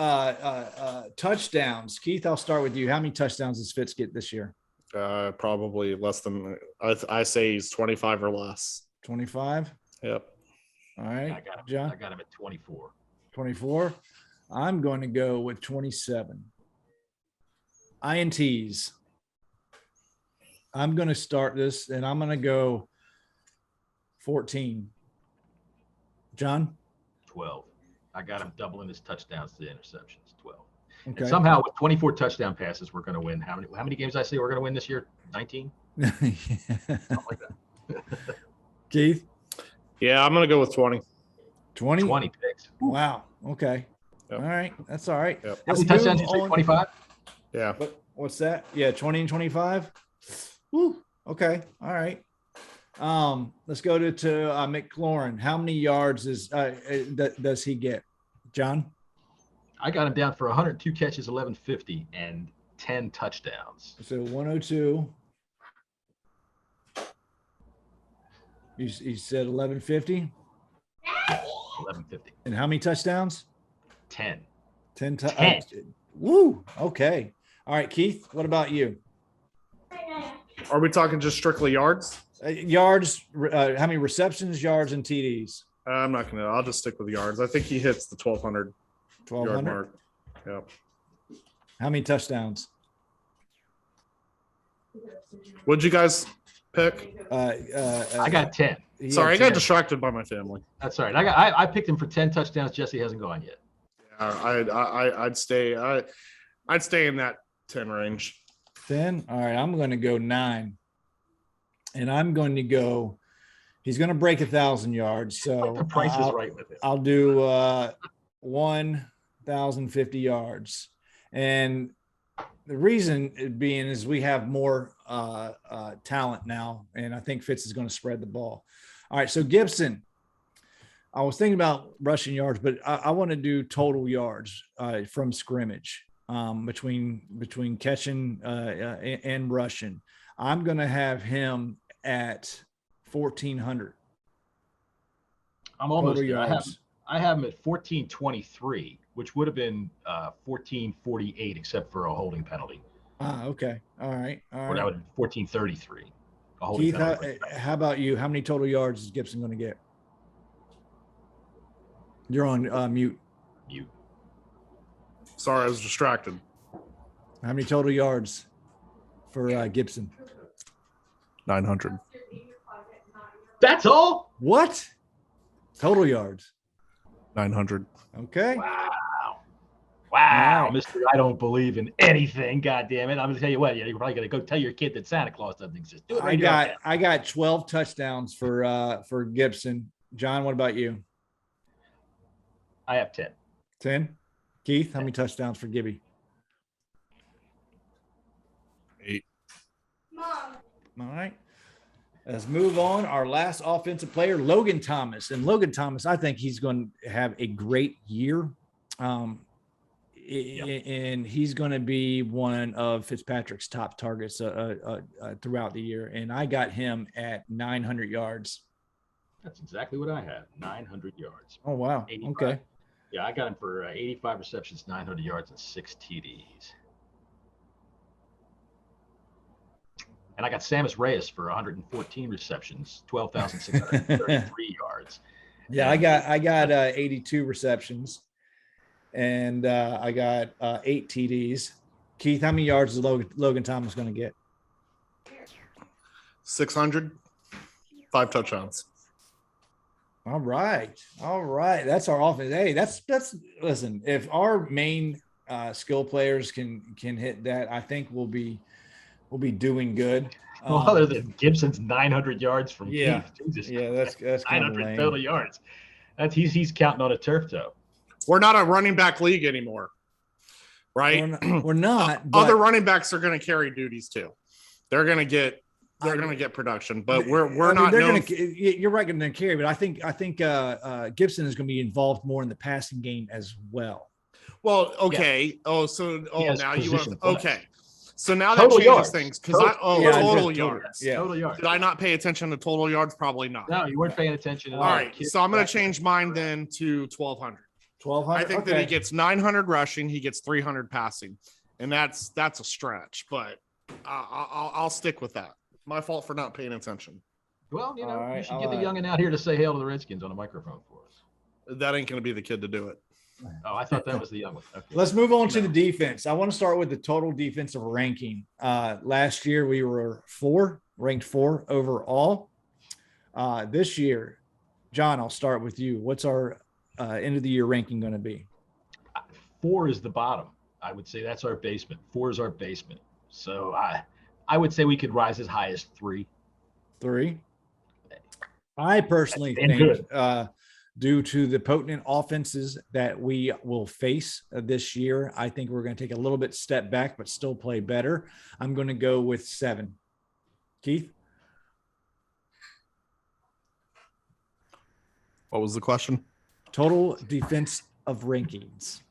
Touchdowns. Keith, I'll start with you. How many touchdowns does Fitz get this year? Probably less than, I say he's 25 or less. 25? Yep. All right. John? I got him at 24. 24. I'm going to go with 27. INTs. I'm going to start this, and I'm going to go 14. John? 12. I got him doubling his touchdowns to interceptions. 12. Okay. And somehow with 24 touchdown passes, we're going to win. How many games I say we're going to win this year? 19? Something like that. Keith? Yeah, I'm going to go with 20. 20? 20 picks. Wow. Okay. Yep. All right. That's all right. Yep. How many touchdowns did you say? 25? Yeah. What's that? Yeah, 20 and 25. Woo. Okay. All right. Let's go to McLaurin. How many yards does he get? John? I got him down for 102 catches, 1150, and 10 touchdowns. So 102. You said 1150? 1150. And how many touchdowns? 10. 10. 10. Woo. Okay. All right, Keith, what about you? Are we talking just strictly yards? Yards, how many receptions, yards, and TDs? I'm not going to. I'll just stick with yards. I think he hits the 1,200 yard mark. Yep. How many touchdowns? What'd you guys pick? I got 10. Sorry, I got distracted by my family. That's all right. I picked him for 10 touchdowns. Jesse hasn't gone yet. I'd stay in that 10 range. 10. All right, I'm going to go 9, and I'm going to go. He's going to break 1,000 yards. So the price is right with it. I'll do 1,050 yards, and the reason being is we have more talent now, and I think Fitz is going to spread the ball. All right, so Gibson. I was thinking about rushing yards, but I want to do total yards from scrimmage between catching and rushing. I'm going to have him at 1,400. I'm almost there. I have him at 1,423, which would have been 1,448, except for a holding penalty. Okay. All right. Or that would be 1,433. Keith, how about you? How many total yards is Gibson going to get? You're on mute. Mute. Sorry, I was distracted. How many total yards for Gibson? 900. That's all? What? Total yards? 900. Okay. Wow, Mr. I don't believe in anything. God damn it. I'm going to tell you what, you're probably going to go tell your kid that Santa Claus doesn't exist. Do it right I got 12 touchdowns for Gibson. John, what about you? I have 10. 10? Keith, how many touchdowns for Gibby? 8. All right. Let's move on. Our last offensive player, Logan Thomas. And Logan Thomas, I think he's going to have a great year. And he's going to be one of Fitzpatrick's top targets throughout the year. And I got him at 900 yards. That's exactly what I have. 900 yards. Oh, wow. 85. Okay. Yeah, I got him for 85 receptions, 900 yards, and 6 TDs. And I got Samus Reyes for 114 receptions, 12,633 yards. Yeah, and I got 82 receptions, and I got 8 TDs. Keith, how many yards is Logan Thomas going to get? 600, 5 touchdowns. All right. That's our offense. Hey, that's listen, if our main skill players can hit that, I think we'll be doing good. Well, other than Gibson's 900 yards from Keith. Jesus. Yeah, that's 900 total yards. He's counting on a turf toe. We're not a running back league anymore, right? We're not. Other running backs are going to carry duties too. They're going to get they're going to get production, but we're I mean, not. You're right, going to carry, but I think Gibson is going to be involved more in the passing game as well. Well, okay. Yeah. Now you want play. okay. So now Total that changes yards. things because total yards. Yeah. Total yards. Did I not pay attention to total yards? Probably not. No, you weren't paying attention at all. All right, so I'm going to change mine then to 1,200. 1,200. I think that he gets 900 rushing, he gets 300 passing, and that's a stretch, but I'll stick with that. My fault for not paying attention. Well, you Right, should get the youngin out here to say hail to the Redskins on a microphone for us. That ain't going to be the kid to do it. Oh, I thought that was the young one. Okay. Let's move on to the defense. I want to start with the total defensive ranking. Last year we were ranked 4 overall. This year, John, I'll start with you. What's our end of the year ranking going to be? 4 is the bottom. I would say that's our basement. 4 is our basement. So I would say we could rise as high as 3. 3. I personally think due to the potent offenses that we will face this year, I think we're going to take a little bit step back, but still play better. I'm going to go with 7. Keith? What was the question? Total defense of rankings.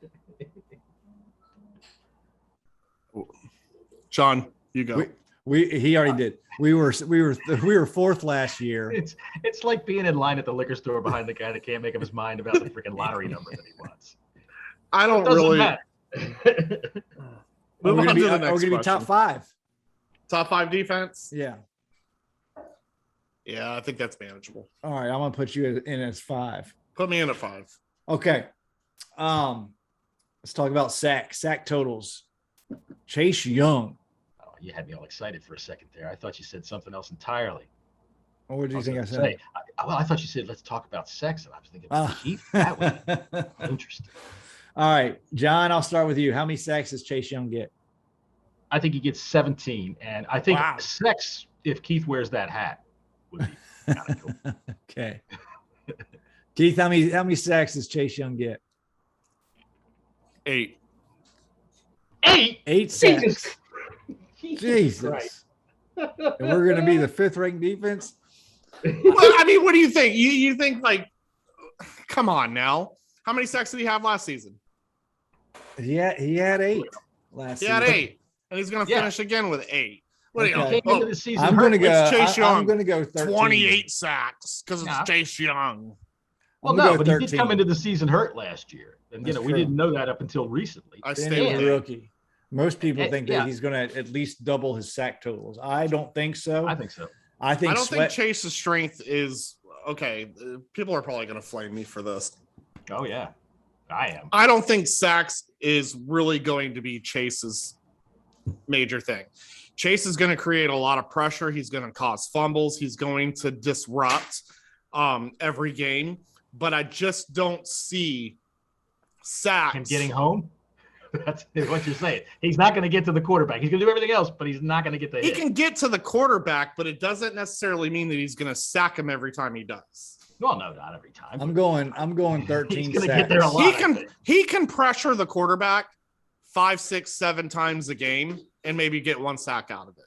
John, you go. He already did. We were 4th last year. It's like being in line at the liquor store behind the guy that can't make up his mind about the freaking lottery number that he wants. I don't really. Move on to the next We're going to be top 5. Top 5 defense. Yeah. Yeah, I think that's manageable. All right, I'm going to put you in as 5. Put me in at 5. Okay. Let's talk about sack totals. Chase Young. Oh, you had me all excited for a second there. I thought you said something else entirely. What did you think I said? I thought you said let's talk about sex, and I was thinking Keith. That was interesting. All right, John, I'll start with you. How many sacks does Chase Young get? I think he gets 17, and I think sex, if Keith wears that hat, would be kind of cool. Okay. Keith, how many sacks does Chase Young get? 8. 8 sacks. Jesus. And we're going to be the 5th ranked defense? Well, I mean, what do you think? You think, like, come on now. How many sacks did he have last season? He had 8 last season. He had 8. And he's going to finish again with 8. What Okay. do you Into the season I'm going to go. Chase Young. I'm going to go 13. 28 sacks because it's Chase Young. Well, no, but 13. He did come into the season hurt last year. And, That's we didn't know that up until recently. I Then stay he's with a it. rookie. Most people think that he's going to at least double his sack totals. I don't think so. I think so. I don't think Chase's strength is okay. People are probably going to flame me for this. Oh, yeah. I am. I don't think sacks is really going to be Chase's major thing. Chase is going to create a lot of pressure. He's going to cause fumbles. He's going to disrupt every game. But I just don't see sacks. Him getting home? That's what you're saying. He's not going to get to the quarterback. He's going to do everything else, but he's not going to get the hit. He can get to the quarterback, but it doesn't necessarily mean that he's going to sack him every time he does. Well, no, not every time. I'm going 13 He's gonna sacks. get there a lot. He can pressure the quarterback 5, 6, 7 times a game and maybe get 1 sack out of it.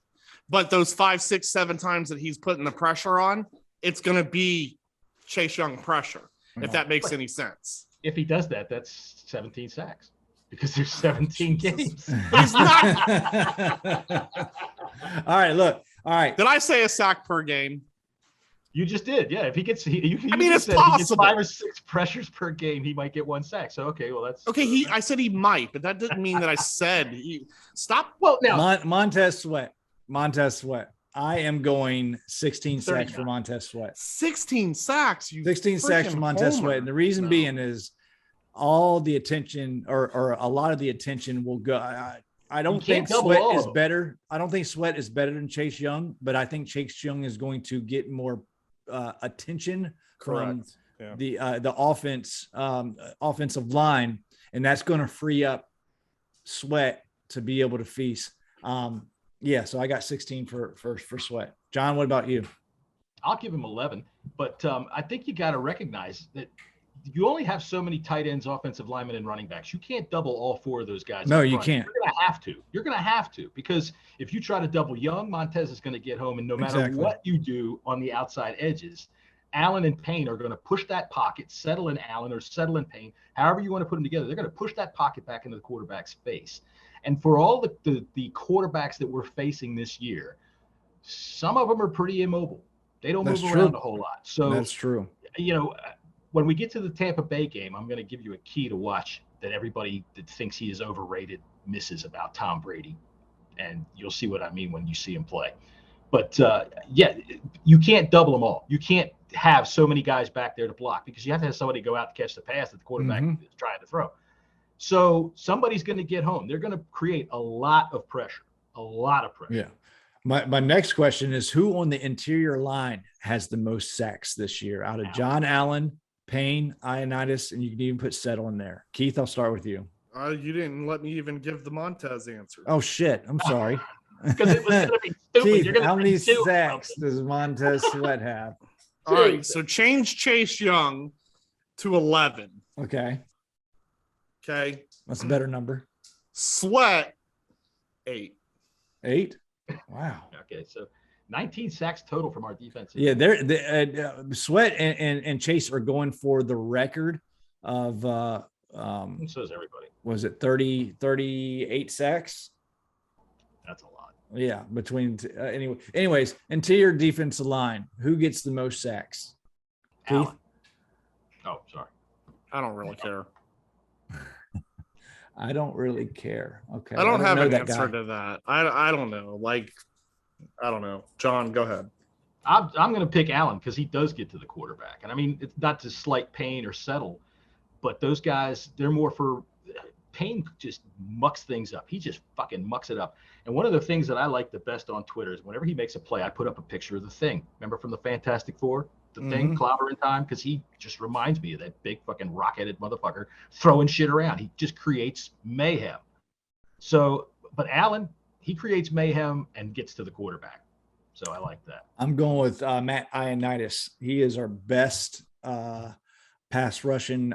But those 5, 6, 7 times that he's putting the pressure on, it's going to be Chase Young pressure, if that makes any sense. If he does that, that's 17 sacks. Because there's 17 games. He's not. All right, look. All right. Did I say a sack per game? You just did, yeah. If he gets, it's said possible. If he gets 5 or 6 pressures per game, he might get 1 sack. So okay, well that's okay. I said he might, but that didn't mean that I said stop. Well, now Montez Sweat. I am going 16 sacks for Montez Sweat. 16 sacks. 16 sacks for Montez Sweat, and the reason being is all the attention or a lot of the attention will go. I don't think Sweat is better. I don't think Sweat is better than Chase Young, but I think Chase Young is going to get more attention from the offensive line, and that's going to free up Sweat to be able to feast. So I got 16 for Sweat. John, what about you? I'll give him 11, but I think you got to recognize that you only have so many tight ends, offensive linemen, and running backs. You can't double all 4 of those guys. No, you can't. You're going to have to, because if you try to double Young, Montez is going to get home, and no matter what you do on the outside edges, Allen and Payne are going to push that pocket, settle in Allen or settle in Payne, however you want to put them together. They're going to push that pocket back into the quarterback's face. And for all the quarterbacks that we're facing this year, some of them are pretty immobile. They don't move around a whole lot. So that's true. When we get to the Tampa Bay game, I'm going to give you a key to watch that everybody that thinks he is overrated misses about Tom Brady. And you'll see what I mean when you see him play. But, you can't double them all. You can't have so many guys back there to block, because you have to have somebody go out to catch the pass that the quarterback is trying to throw. So somebody's going to get home. They're going to create a lot of pressure. Yeah. My next question is, who on the interior line has the most sacks this year out of John Allen, Payne, Ioannidis, and you can even put Settle in there? Keith, I'll start with you. You didn't let me even give the Montez answer. Oh, shit. I'm sorry. Because it was going to be stupid. Keith, how many sacks does Montez Sweat have? All right, so change Chase Young to 11. Okay. That's a better number. Sweat, 8. 8? Wow. Okay, so 19 sacks total from our defense. Yeah, Sweat and Chase are going for the record of so is everybody. Was it 38 sacks? That's a lot. Yeah, between anyways, interior defensive line, who gets the most sacks? Keith? Oh, sorry. I don't really care. I don't really care. Okay. I don't have an answer to that. I don't know. I don't know. John, go ahead. I'm going to pick Allen because he does get to the quarterback. And I mean, it's not to slight Payne or Settle, but those guys, they're more for Payne just mucks things up. He just fucking mucks it up. And one of the things that I like the best on Twitter is whenever he makes a play, I put up a picture of the Thing. Remember from the Fantastic Four? The Thing, Clobber in Time, because he just reminds me of that big fucking rock-headed motherfucker throwing shit around. He just creates mayhem. So, but Allen, he creates mayhem and gets to the quarterback. So I like that. I'm going with Matt Ioannidis. He is our best pass rushing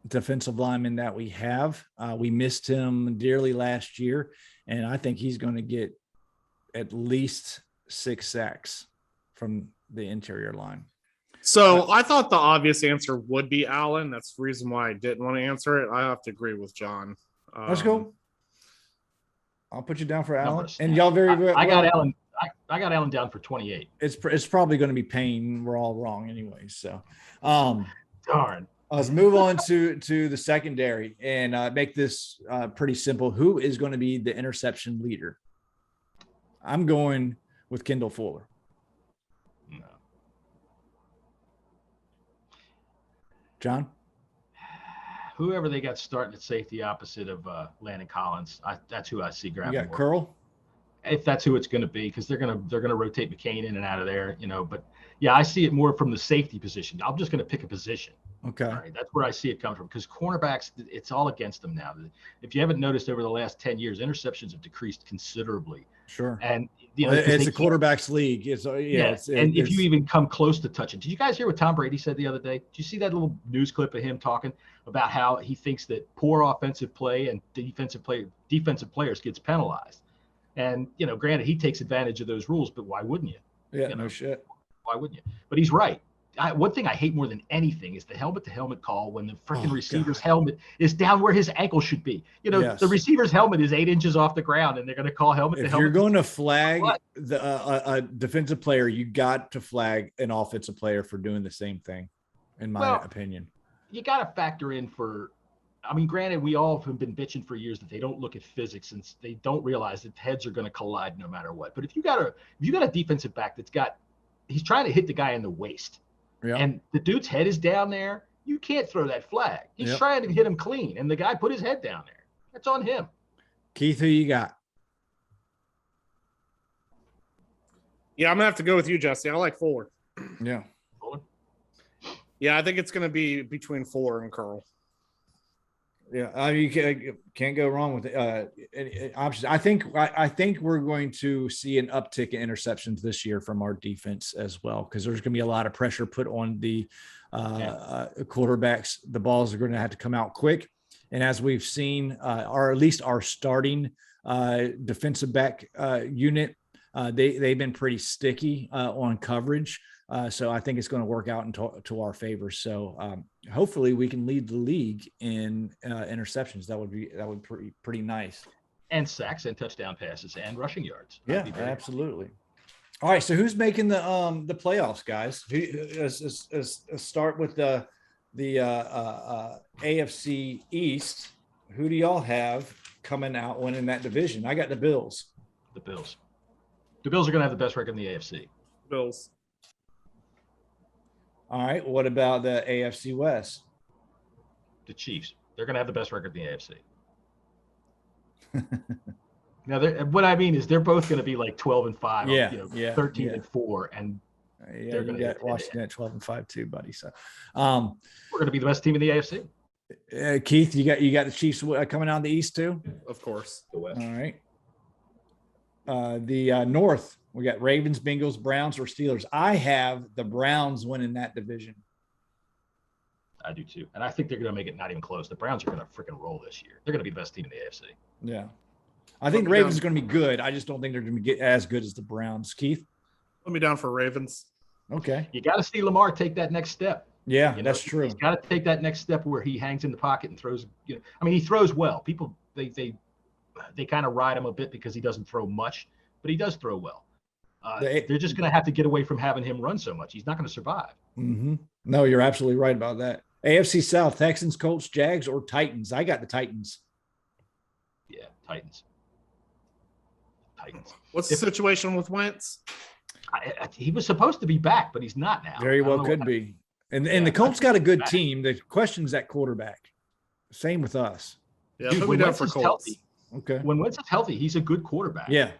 defensive lineman that we have. We missed him dearly last year, and I think he's going to get at least 6 sacks from the interior line. So I thought the obvious answer would be Allen. That's the reason why I didn't want to answer it. I have to agree with John. Let's go. I'll put you down for Allen. And y'all I got Allen. I got Allen down for 28. It's probably going to be Payne. We're all wrong anyway. So, darn. Let's move on to the secondary and make this pretty simple. Who is going to be the interception leader? I'm going with Kendall Fuller. No. John? Whoever they got starting at safety opposite of Landon Collins, that's who I see grabbing. You got Curl? If that's who it's going to be, because they're going to rotate McCain in and out of there, But yeah, I see it more from the safety position. I'm just going to pick a position. Okay. All right, that's where I see it coming from, because cornerbacks, it's all against them now. If you haven't noticed, over the last 10 years, interceptions have decreased considerably. Sure. And it's a quarterback's league. If you even come close to touching, did you guys hear what Tom Brady said the other day? Did you see that little news clip of him talking about how he thinks that poor offensive play and defensive players gets penalized? And granted, he takes advantage of those rules, but why wouldn't you? Yeah, no shit. Why wouldn't you? But he's right. One thing I hate more than anything is the helmet-to-helmet call when the freaking receiver's helmet is down where his ankle should be. Yes. The receiver's helmet is 8 inches off the ground, and they're going to call helmet-to-helmet. If you're going to flag a defensive player, you got to flag an offensive player for doing the same thing, in my opinion. You got to factor in granted, we all have been bitching for years that they don't look at physics and they don't realize that heads are going to collide no matter what. But if you got a defensive back he's trying to hit the guy in the waist. Yeah. And the dude's head is down there, you can't throw that flag. He's trying to hit him clean, and the guy put his head down there. That's on him. Keith, who you got? Yeah, I'm going to have to go with you, Jesse. I like Fuller. Yeah. Fuller? Yeah, I think it's going to be between Fuller and Curl. Yeah, you can't go wrong with options. I think we're going to see an uptick in interceptions this year from our defense as well, because there's going to be a lot of pressure put on the quarterbacks. The balls are going to have to come out quick, and as we've seen, or at least our starting defensive back unit, they've been pretty sticky on coverage. So I think it's going to work out to our favor. So hopefully we can lead the league in interceptions. That would be pretty nice. And sacks and touchdown passes and rushing yards. Yeah, absolutely. All right. So who's making the playoffs, guys? Let's start with the AFC East. Who do y'all have coming out winning that division? I got the Bills. The Bills are going to have the best record in the AFC. Bills. All right. What about the AFC West? The Chiefs. They're going to have the best record in the AFC. Now, what I mean is they're both going to be like 12-5, 13-4, and they're going to get Washington at 12-5 too, buddy. So we're going to be the best team in the AFC. Keith, you got the Chiefs coming out of the East too? Of course. The West. All right. The North, we got Ravens, Bengals, Browns, or Steelers. I have the Browns winning that division. I do too. And I think they're going to make it not even close. The Browns are going to freaking roll this year. They're going to be the best team in the AFC. Yeah. I think the Ravens are going to be good. I just don't think they're going to get as good as the Browns. Keith? Put me down for Ravens. Okay. You got to see Lamar take that next step. Yeah, that's true. He's got to take that next step where he hangs in the pocket and throws. I mean, he throws well. People, they kind of ride him a bit because he doesn't throw much, but he does throw well. They're just going to have to get away from having him run so much. He's not going to survive. Mm-hmm. No, you're absolutely right about that. AFC South, Texans, Colts, Jags, or Titans? I got the Titans. Yeah, Titans. What's the situation with Wentz? He was supposed to be back, but he's not now. Very well could be. And the Colts got a good team. The question's at quarterback. Same with us. Yeah, put me down for Colts. Healthy, okay. When Wentz is healthy, he's a good quarterback. Yeah.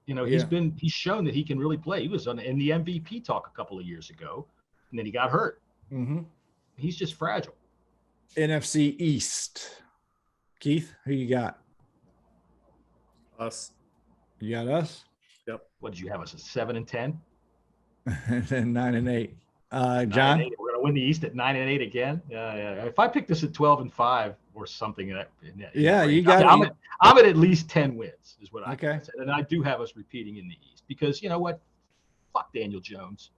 He's shown that he can really play. He was in the MVP talk a couple of years ago, and then he got hurt. Mm-hmm. He's just fragile. NFC East. Keith, who you got? Us. You got us? Yep. What did you have us at 7-10? And then 9-8. John? 9-8. We're gonna win the East at 9-8 again. Yeah. If I pick this at 12-5 or something, you got it. I'm at least 10 wins, is what I said. And I do have us repeating in the East because you know what? Fuck Daniel Jones.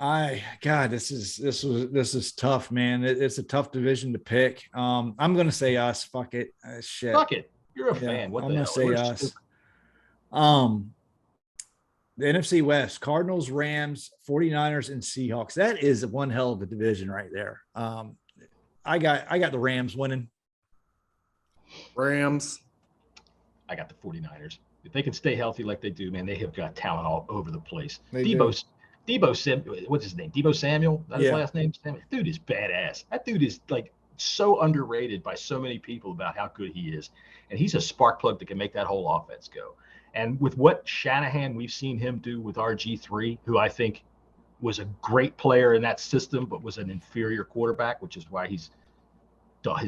This is tough, man. It's a tough division to pick. I'm gonna say us. Fuck it. Shit. Fuck it. You're a fan. What I'm the hell? gonna say us. The NFC West, Cardinals, Rams, 49ers, and Seahawks. That is one hell of a division right there. I got the Rams winning. Rams. I got the 49ers. If they can stay healthy like they do, man, they have got talent all over the place. What's his name? Debo Samuel? That's his last name? Samuel. Dude is badass. That dude is like so underrated by so many people about how good he is. And he's a spark plug that can make that whole offense go. And with what Shanahan, we've seen him do with RG3, who I think was a great player in that system, but was an inferior quarterback, which is why his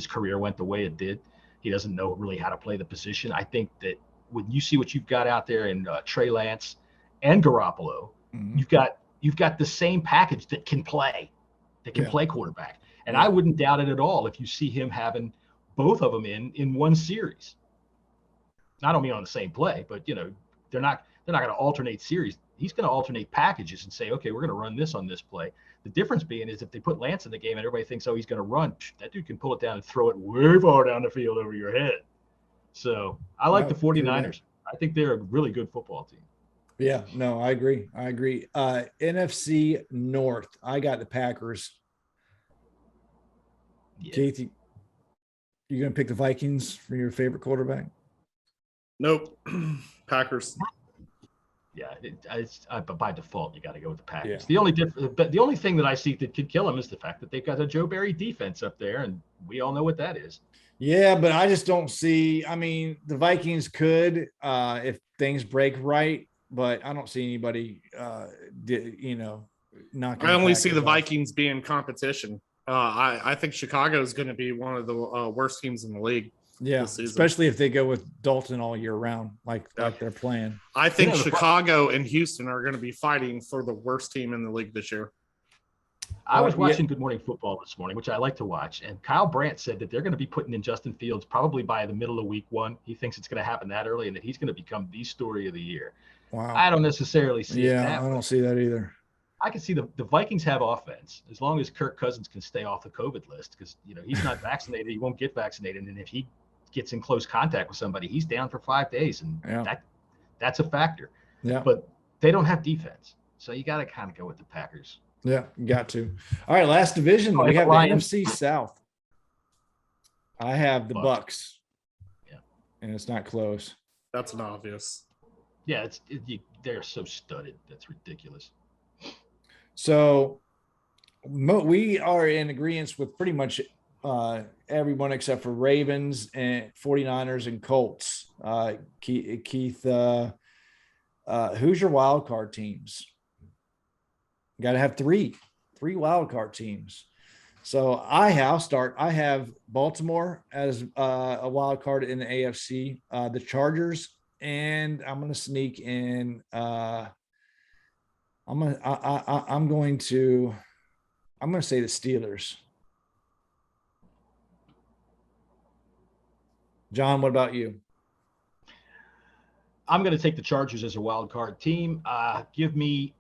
career went the way it did. He doesn't know really how to play the position. I think that when you see what you've got out there in Trey Lance and Garoppolo, mm-hmm. you've got the same package that can play quarterback. And I wouldn't doubt it at all if you see him having both of them in one series. I don't mean on the same play, but they're not going to alternate series. He's going to alternate packages and say, okay, we're going to run this on this play. The difference being is if they put Lance in the game and everybody thinks, oh, he's going to run, that dude can pull it down and throw it way far down the field over your head. So I like the 49ers. I think they're a really good football team. Yeah, no, I agree. NFC North, I got the Packers. Yeah. Keith, you going to pick the Vikings for your favorite quarterback? Nope. Packers. Yeah, by default, you got to go with the Packers. Yeah. The only thing that I see that could kill them is the fact that they've got a Joe Barry defense up there, and we all know what that is. Yeah, but I just don't see. I mean, the Vikings could if things break right, but I don't see anybody. Knocking. I only see the Vikings being competition. I think Chicago is going to be one of the worst teams in the league. Yeah, especially if they go with Dalton all year round, like they're playing. I think Chicago and Houston are going to be fighting for the worst team in the league this year. I was watching Good Morning Football this morning, which I like to watch, and Kyle Brandt said that they're going to be putting in Justin Fields probably by the middle of week 1. He thinks it's going to happen that early and that he's going to become the story of the year. Wow. I don't necessarily see it that I don't see that either. I can see the Vikings have offense as long as Kirk Cousins can stay off the COVID list because, he's not vaccinated. He won't get vaccinated. And if he gets in close contact with somebody, he's down for 5 days. And that's a factor. Yeah. But they don't have defense. So you got to kind of go with the Packers. Yeah, you got to. All right, last division. We have the NFC South. I have the Bucks. Yeah. And it's not close. That's an obvious. Yeah, they're so studded. That's ridiculous. So we are in agreement with pretty much everyone except for Ravens and 49ers and Colts. Keith, who's your wild card teams? You got to have three wild card teams. So I'll start. I have Baltimore as a wild card in the AFC, the Chargers, and I'm going to sneak in. I'm going to say the Steelers. John, what about you? I'm going to take the Chargers as a wild card team. Give me,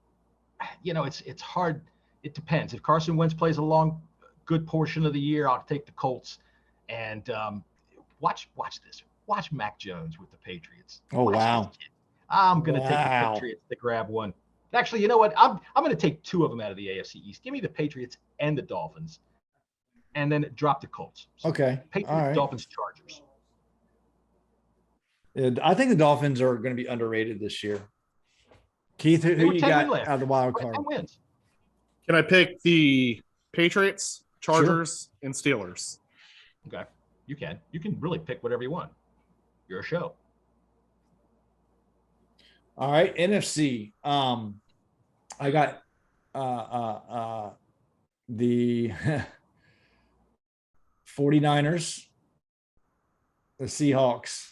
it's hard. It depends. If Carson Wentz plays a good portion of the year, I'll take the Colts. And watch this. Watch Mac Jones with the Patriots. Wow. I'm going to take the Patriots to grab one. Actually, you know what? I'm going to take 2 of them out of the AFC East. Give me the Patriots and the Dolphins, and then drop the Colts. So okay. Patriots, all right. Dolphins, Chargers. I think the Dolphins are going to be underrated this year. Keith, who you got out of the wild card? Wins. Can I pick the Patriots, Chargers, and Steelers? Okay, you can. You can really pick whatever you want. You're a show. All right, NFC. I got the 49ers, the Seahawks,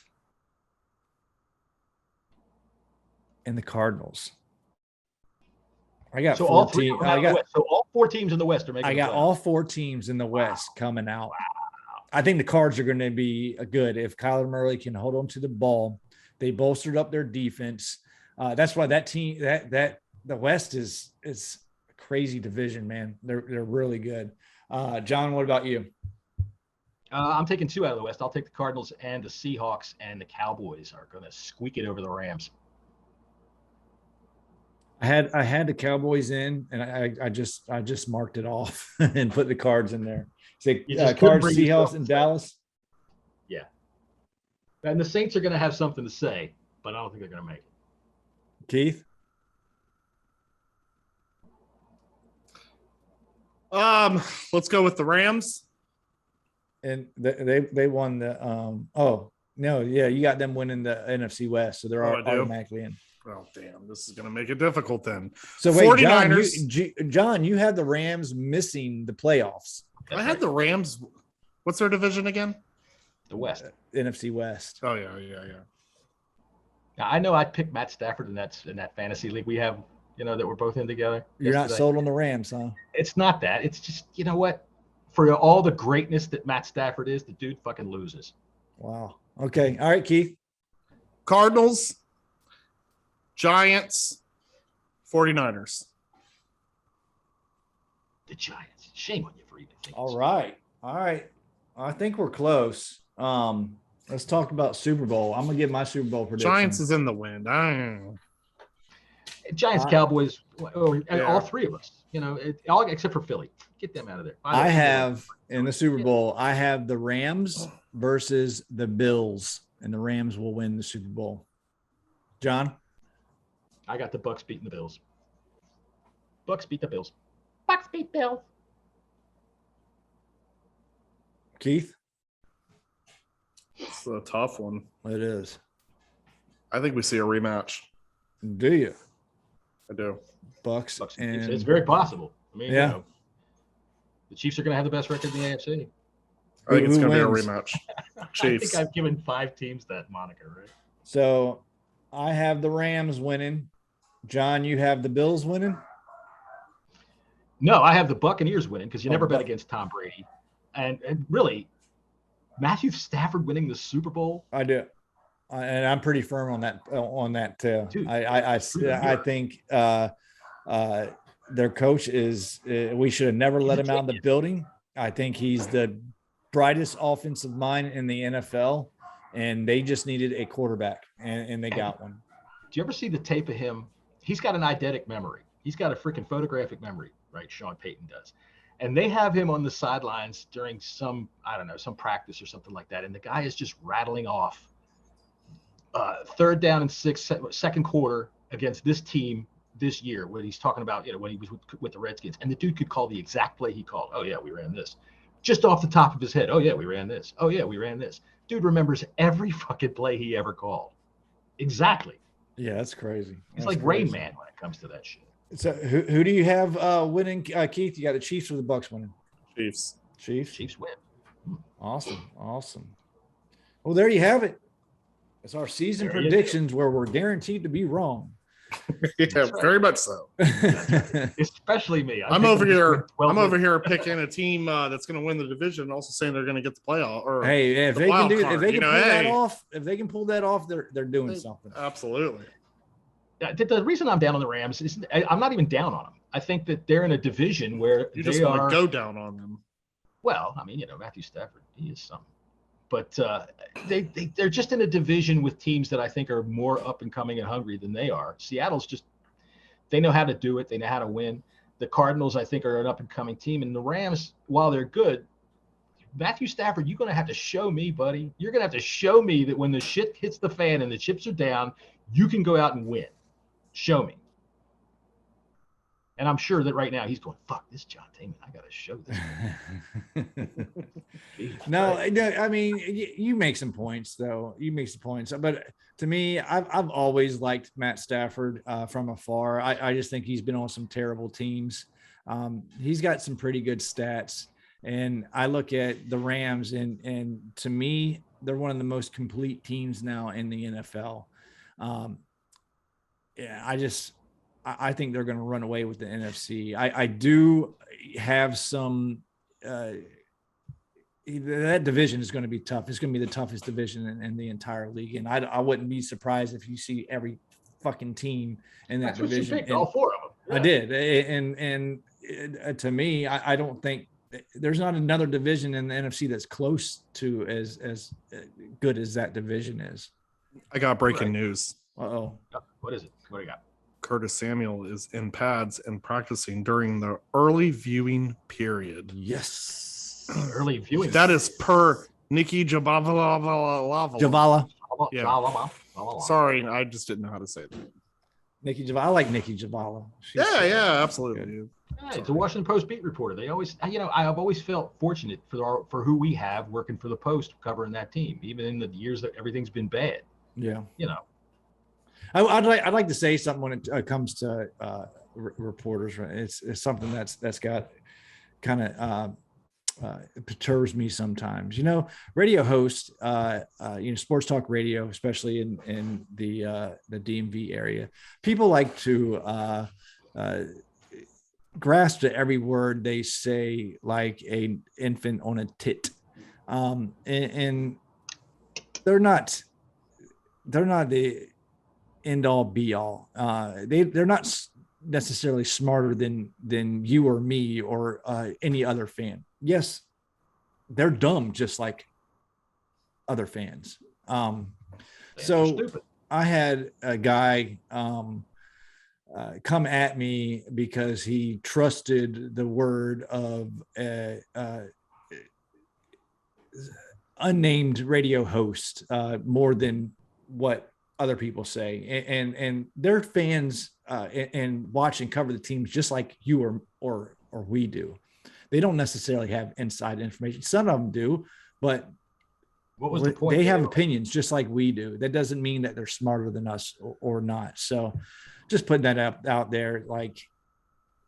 and the Cardinals. I got all 4 teams in the West are making. I got all 4 teams in the West coming out. Wow. I think the Cards are going to be good if Kyler Murray can hold on to the ball. They bolstered up their defense. That's why that team that the West is a crazy division, man. They're really good. John, what about you? I'm taking 2 out of the West. I'll take the Cardinals and the Seahawks, and the Cowboys are going to squeak it over the Rams. I had the Cowboys in, and I just marked it off and put the Cards in there. Say Cards, Seahawks, and Dallas. Yeah, and the Saints are going to have something to say, but I don't think they're going to make it. Keith? Let's go with the Rams. And they won the you got them winning the NFC West, so they're automatically in. Oh, damn, this is going to make it difficult then. So wait, 49ers. John, you had the Rams missing the playoffs. I had the Rams. What's their division again? The West. NFC West. Oh, yeah. Now, I know I picked Matt Stafford in that fantasy league we have, that we're both in together. You're not sold on the Rams, huh? It's not that. It's just, you know what? For all the greatness that Matt Stafford is, the dude fucking loses. Wow. Okay. All right, Keith. Cardinals, Giants, 49ers. The Giants. Shame on you for even thinking. All right. I think we're close. Let's talk about Super Bowl. I'm gonna give my Super Bowl prediction. Giants is in the wind. Giants, Cowboys, all 3 of us. All except for Philly. Get them out of there. I have in the Super Bowl. I have the Rams versus the Bills, and the Rams will win the Super Bowl. John, I got the Bucks beating the Bills. Bucks beat the Bills. Bucks beat Bills. Keith. It's a tough one. It is. I think we see a rematch. Do you? I do. Bucks and it's very possible. I mean, yeah. The Chiefs are going to have the best record in the AFC. I think it's Who going to be a wins? rematch. I Chiefs. think I've given 5 teams that moniker, right? So I have the Rams winning. John, you have the Bills winning? No, I have the Buccaneers winning because you never bet Buc- against Tom Brady. And really, Matthew Stafford winning the Super Bowl. I do. And I'm pretty firm on that too. Dude, I think their coach is we should have never let him out of the building. I think he's the brightest offensive mind in the NFL, and they just needed a quarterback, and they got one. Do you ever see the tape of him? He's got an eidetic memory. He's got a freaking photographic memory, right? Sean Payton does. And they have him on the sidelines during some practice or something like that. And the guy is just rattling off 3rd down and 6, second quarter against this team this year, when he's talking about, when he was with the Redskins. And the dude could call the exact play he called. Oh, yeah, we ran this. Just off the top of his head. Oh, yeah, we ran this. Oh, yeah, we ran this. Dude remembers every fucking play he ever called. Exactly. Yeah, that's crazy. He's like Rain Man when it comes to that shit. So who do you have winning, Keith? You got the Chiefs or the Bucs winning? Chiefs. Chiefs win. Awesome. Well, there you have it. It's our season predictions where we're guaranteed to be wrong. Yeah, very much so. Especially me. I'm over here picking a team that's going to win the division, and also saying they're going to get the playoff. Or hey, if the they can card, pull that off, they're doing something. Absolutely. The reason I'm down on the Rams is I'm not even down on them. I think that they're in a division where you just want to go down on them. Well, I mean, Matthew Stafford, he is something. But they're just in a division with teams that I think are more up and coming and hungry than they are. Seattle's they know how to do it. They know how to win. The Cardinals, I think, are an up and coming team. And the Rams, while they're good, Matthew Stafford, you're going to have to show me, buddy. You're going to have to show me that when the shit hits the fan and the chips are down, you can go out and win. Show me. And I'm sure that right now he's going, fuck this John Taman. I got to show this. No, I mean, you make some points, though. You make some points. But to me, I've always liked Matt Stafford from afar. I just think he's been on some terrible teams. He's got some pretty good stats. And I look at the Rams, and to me, they're one of the most complete teams now in the NFL. I think they're going to run away with the NFC. I do have some that division is going to be tough. It's going to be the toughest division in the entire league. And I wouldn't be surprised if you see every fucking team in that division. What you picked, all 4 of them. Yeah. I did. And to me, I don't think there's not another division in the NFC that's close to as good as that division is. I got breaking news. Uh-oh. What is it? What do you got? Curtis Samuel is in pads and practicing during the early viewing period. Yes. Early viewing. That is per Nikki Javala. Yeah. Sorry, I just didn't know how to say that. Nikki Javala. I like Nikki Javala. Yeah, absolutely. Yeah, it's a Washington Post beat reporter. They always, I've always felt fortunate for who we have working for the Post covering that team, even in the years that everything's been bad. Yeah. I'd like to say something when it comes to reporters. It's something that's got kind of perturbs me sometimes. Radio hosts, sports talk radio, especially in the DMV area, people like to grasp to every word they say like an infant on a tit, and they're not the end all be all. They're not necessarily smarter than you or me or any other fan. Yes, they're dumb just like other fans. So I had a guy come at me because he trusted the word of unnamed radio host more than what other people say, and they're fans and watch and cover the teams just like you or we do. They don't necessarily have inside information. Some of them do, but what was the point? They have opinions just like we do. That doesn't mean that they're smarter than us or not. So just putting that out there, like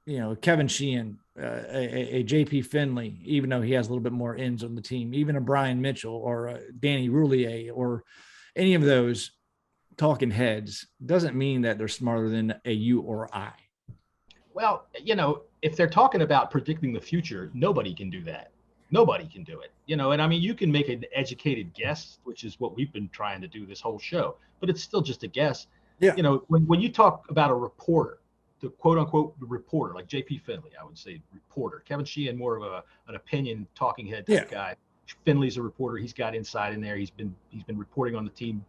Kevin Sheehan, a JP Finley, even though he has a little bit more ends on the team, even a Brian Mitchell or a Danny Roulier or any of those talking heads, doesn't mean that they're smarter than a you or I. Well, if they're talking about predicting the future, nobody can do that. Nobody can do it. And I mean, you can make an educated guess, which is what we've been trying to do this whole show, but it's still just a guess. Yeah. When you talk about a reporter, the quote unquote reporter, like JP Finley, I would say reporter. Kevin Sheehan, more of an opinion talking head type guy. Finley's a reporter. He's got inside in there. He's been reporting on the team.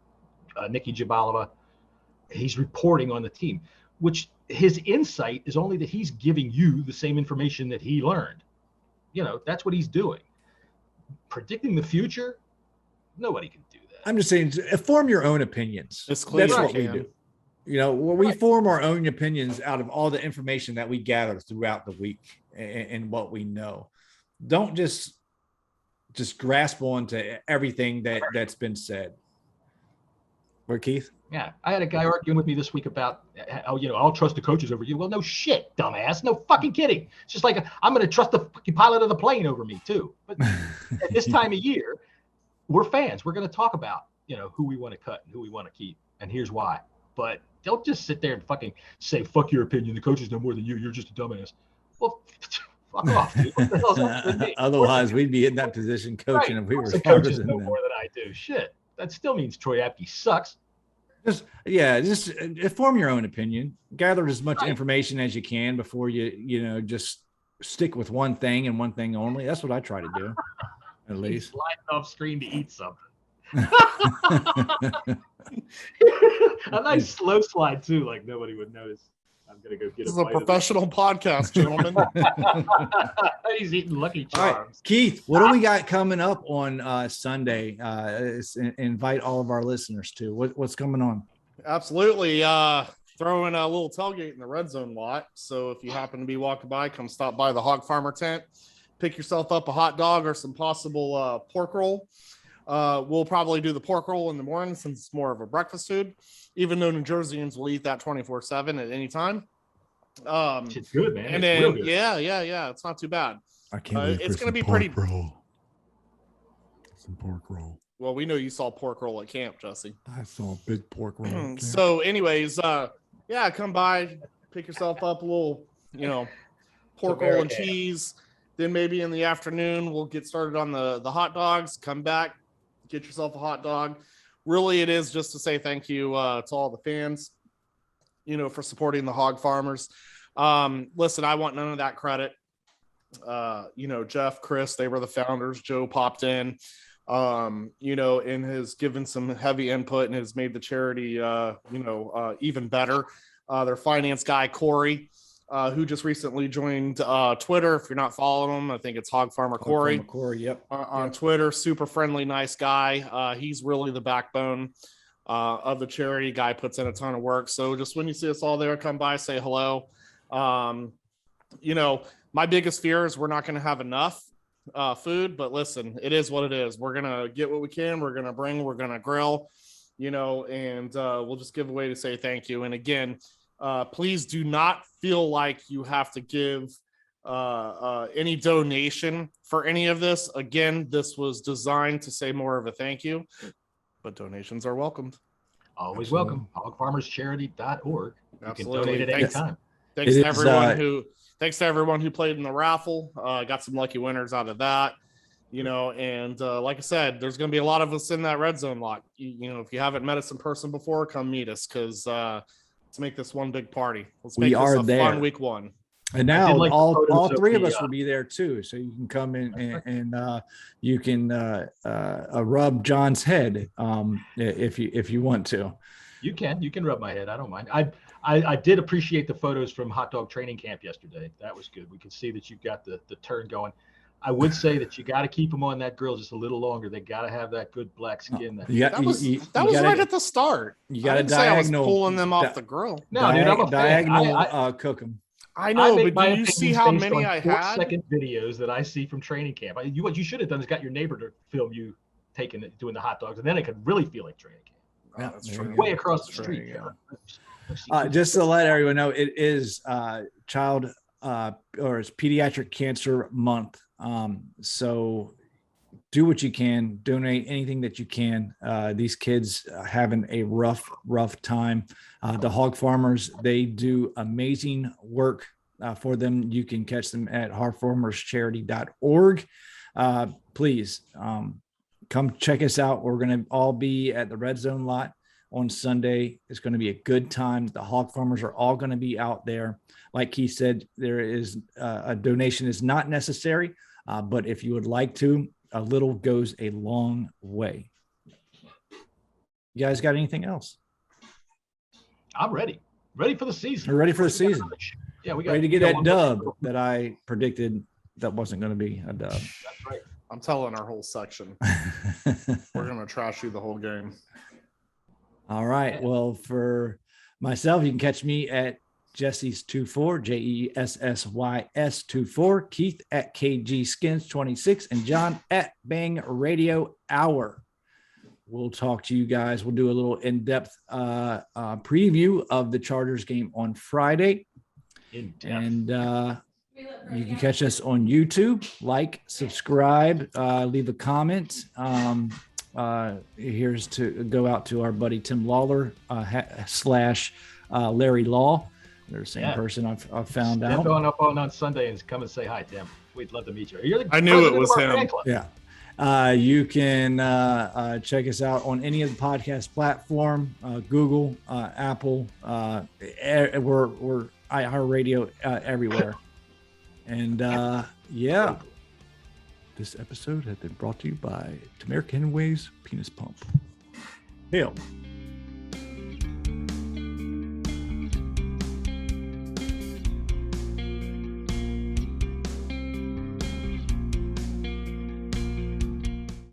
Nikki Jabalova, he's reporting on the team, which his insight is only that he's giving you the same information that he learned. That's what he's doing. Predicting the future, nobody can do that. I'm just saying, form your own opinions. That's what we do. We form our own opinions out of all the information that we gather throughout the week and what we know. Don't just grasp onto everything that's been said. Where, Keith? Yeah, I had a guy arguing with me this week about how, I'll trust the coaches over you. Well, no shit, dumbass. No fucking kidding. It's just like I'm going to trust the fucking pilot of the plane over me too. But at this time of year, we're fans. We're going to talk about, who we want to cut and who we want to keep. And here's why. But don't just sit there and fucking say, fuck your opinion. The coaches know more than you. You're just a dumbass. Well, fuck off, dude. What the hell's up with me? Otherwise, we'd be in that position coaching if we were the coaches know more than I do. Shit. That still means Troy Apke sucks. Just form your own opinion. Gather as much information as you can before you just stick with one thing and one thing only. That's what I try to do, at least. Sliding off screen to eat something. A nice slow slide too, like nobody would notice. I'm gonna go get. This is a professional podcast, gentlemen. He's eating Lucky Charms. All right, Keith, what do we got coming up on Sunday? Invite all of our listeners to what's coming on. Absolutely. Throwing a little tailgate in the red zone lot. So if you happen to be walking by, come stop by the Hog Farmer tent, pick yourself up a hot dog or some possible pork roll. We'll probably do the pork roll in the morning since it's more of a breakfast food, even though New Jerseyans will eat that 24/7 at any time. It's good, man. And then, yeah. It's not too bad. I can't wait it's for going to be pork pretty. Roll. Some pork roll. Well, we know you saw pork roll at camp, Jesse. I saw a big pork roll. So, anyways, come by, pick yourself up a little, pork roll and cheese. Then maybe in the afternoon, we'll get started on the hot dogs. Come back, get yourself a hot dog. Really, it is just to say thank you to all the fans, for supporting the hog farmers. Listen, I want none of that credit. Jeff, Chris, they were the founders. Joe popped in, and has given some heavy input and has made the charity, even better. Their finance guy, Corey, who just recently joined Twitter. If you're not following him, I think it's Hog Farmer Corey. Yep. On Twitter, super friendly, nice guy. He's really the backbone of the charity. Guy puts in a ton of work. So just when you see us all there, come by, say hello. My biggest fear is we're not going to have enough food, but listen, it is what it is. We're going to get what we can. We're going to bring, we're going to grill, and we'll just give away to say thank you. And again, please do not feel like you have to give any donation for any of this. Again, this was designed to say more of a thank you, but donations are welcomed. Always welcome. Hogfarmerscharity.org. You can donate at any time. Thanks to everyone who played in the raffle. Got some lucky winners out of that. And like I said, there's going to be a lot of us in that red zone lot. If you haven't met us in person before, come meet us because let's make this one big party. Let's make this a fun week one. And now all three of us will be there too, so you can come in and you can rub John's head if you want to. You can rub my head. I don't mind. I did appreciate the photos from hot dog training camp yesterday. That was good. We could see that you've got the turn going. I would say that you got to keep them on that grill just a little longer. They got to have that good black skin. That was right at the start. You got to diagonal pulling them off the grill. No, dude, I'm a diagonal cook them. I know, but do you see how many I had? 4-second videos that I see from training camp. What you should have done is got your neighbor to film you doing the hot dogs, and then it could really feel like training camp. Yeah, that's true. Way across the street. Just to let everyone know, it is Child or it's Pediatric Cancer Month. So do what you can, donate anything that you can. These kids are having a rough time. The hog farmers, they do amazing work for them. You can catch them at hogfarmerscharity.org. Please come check us out. We're going to all be at the Red Zone lot on Sunday. It's going to be a good time. The hog farmers are all going to be out there. Like he said, there is a donation is not necessary, but if you would like to, a little goes a long way. You guys got anything else? I'm ready for the season. We're ready for the season. Yeah, we got ready to get that dub that I predicted that wasn't going to be a dub. That's right. I'm telling our whole section. We're going to trash you the whole game. All right. Well, for myself, you can catch me at Jessy's 24, JESSYS 24, Keith at KG Skins 26, and John at Bang Radio Hour. We'll talk to you guys. We'll do a little in-depth preview of the Chargers game on Friday. And you can catch us on YouTube. Like, subscribe, leave a comment. Here's to go out to our buddy Tim Lawler / Larry Law. They're the same person I've found out. Going up on Sunday and come and say hi, Tim. We'd love to meet you. I knew it was him. Yeah. You can check us out on any of the podcast platform, Google, Apple. We're iHeartRadio everywhere. And yeah, this episode has been brought to you by Tamara Kenway's Penis Pump. Hail.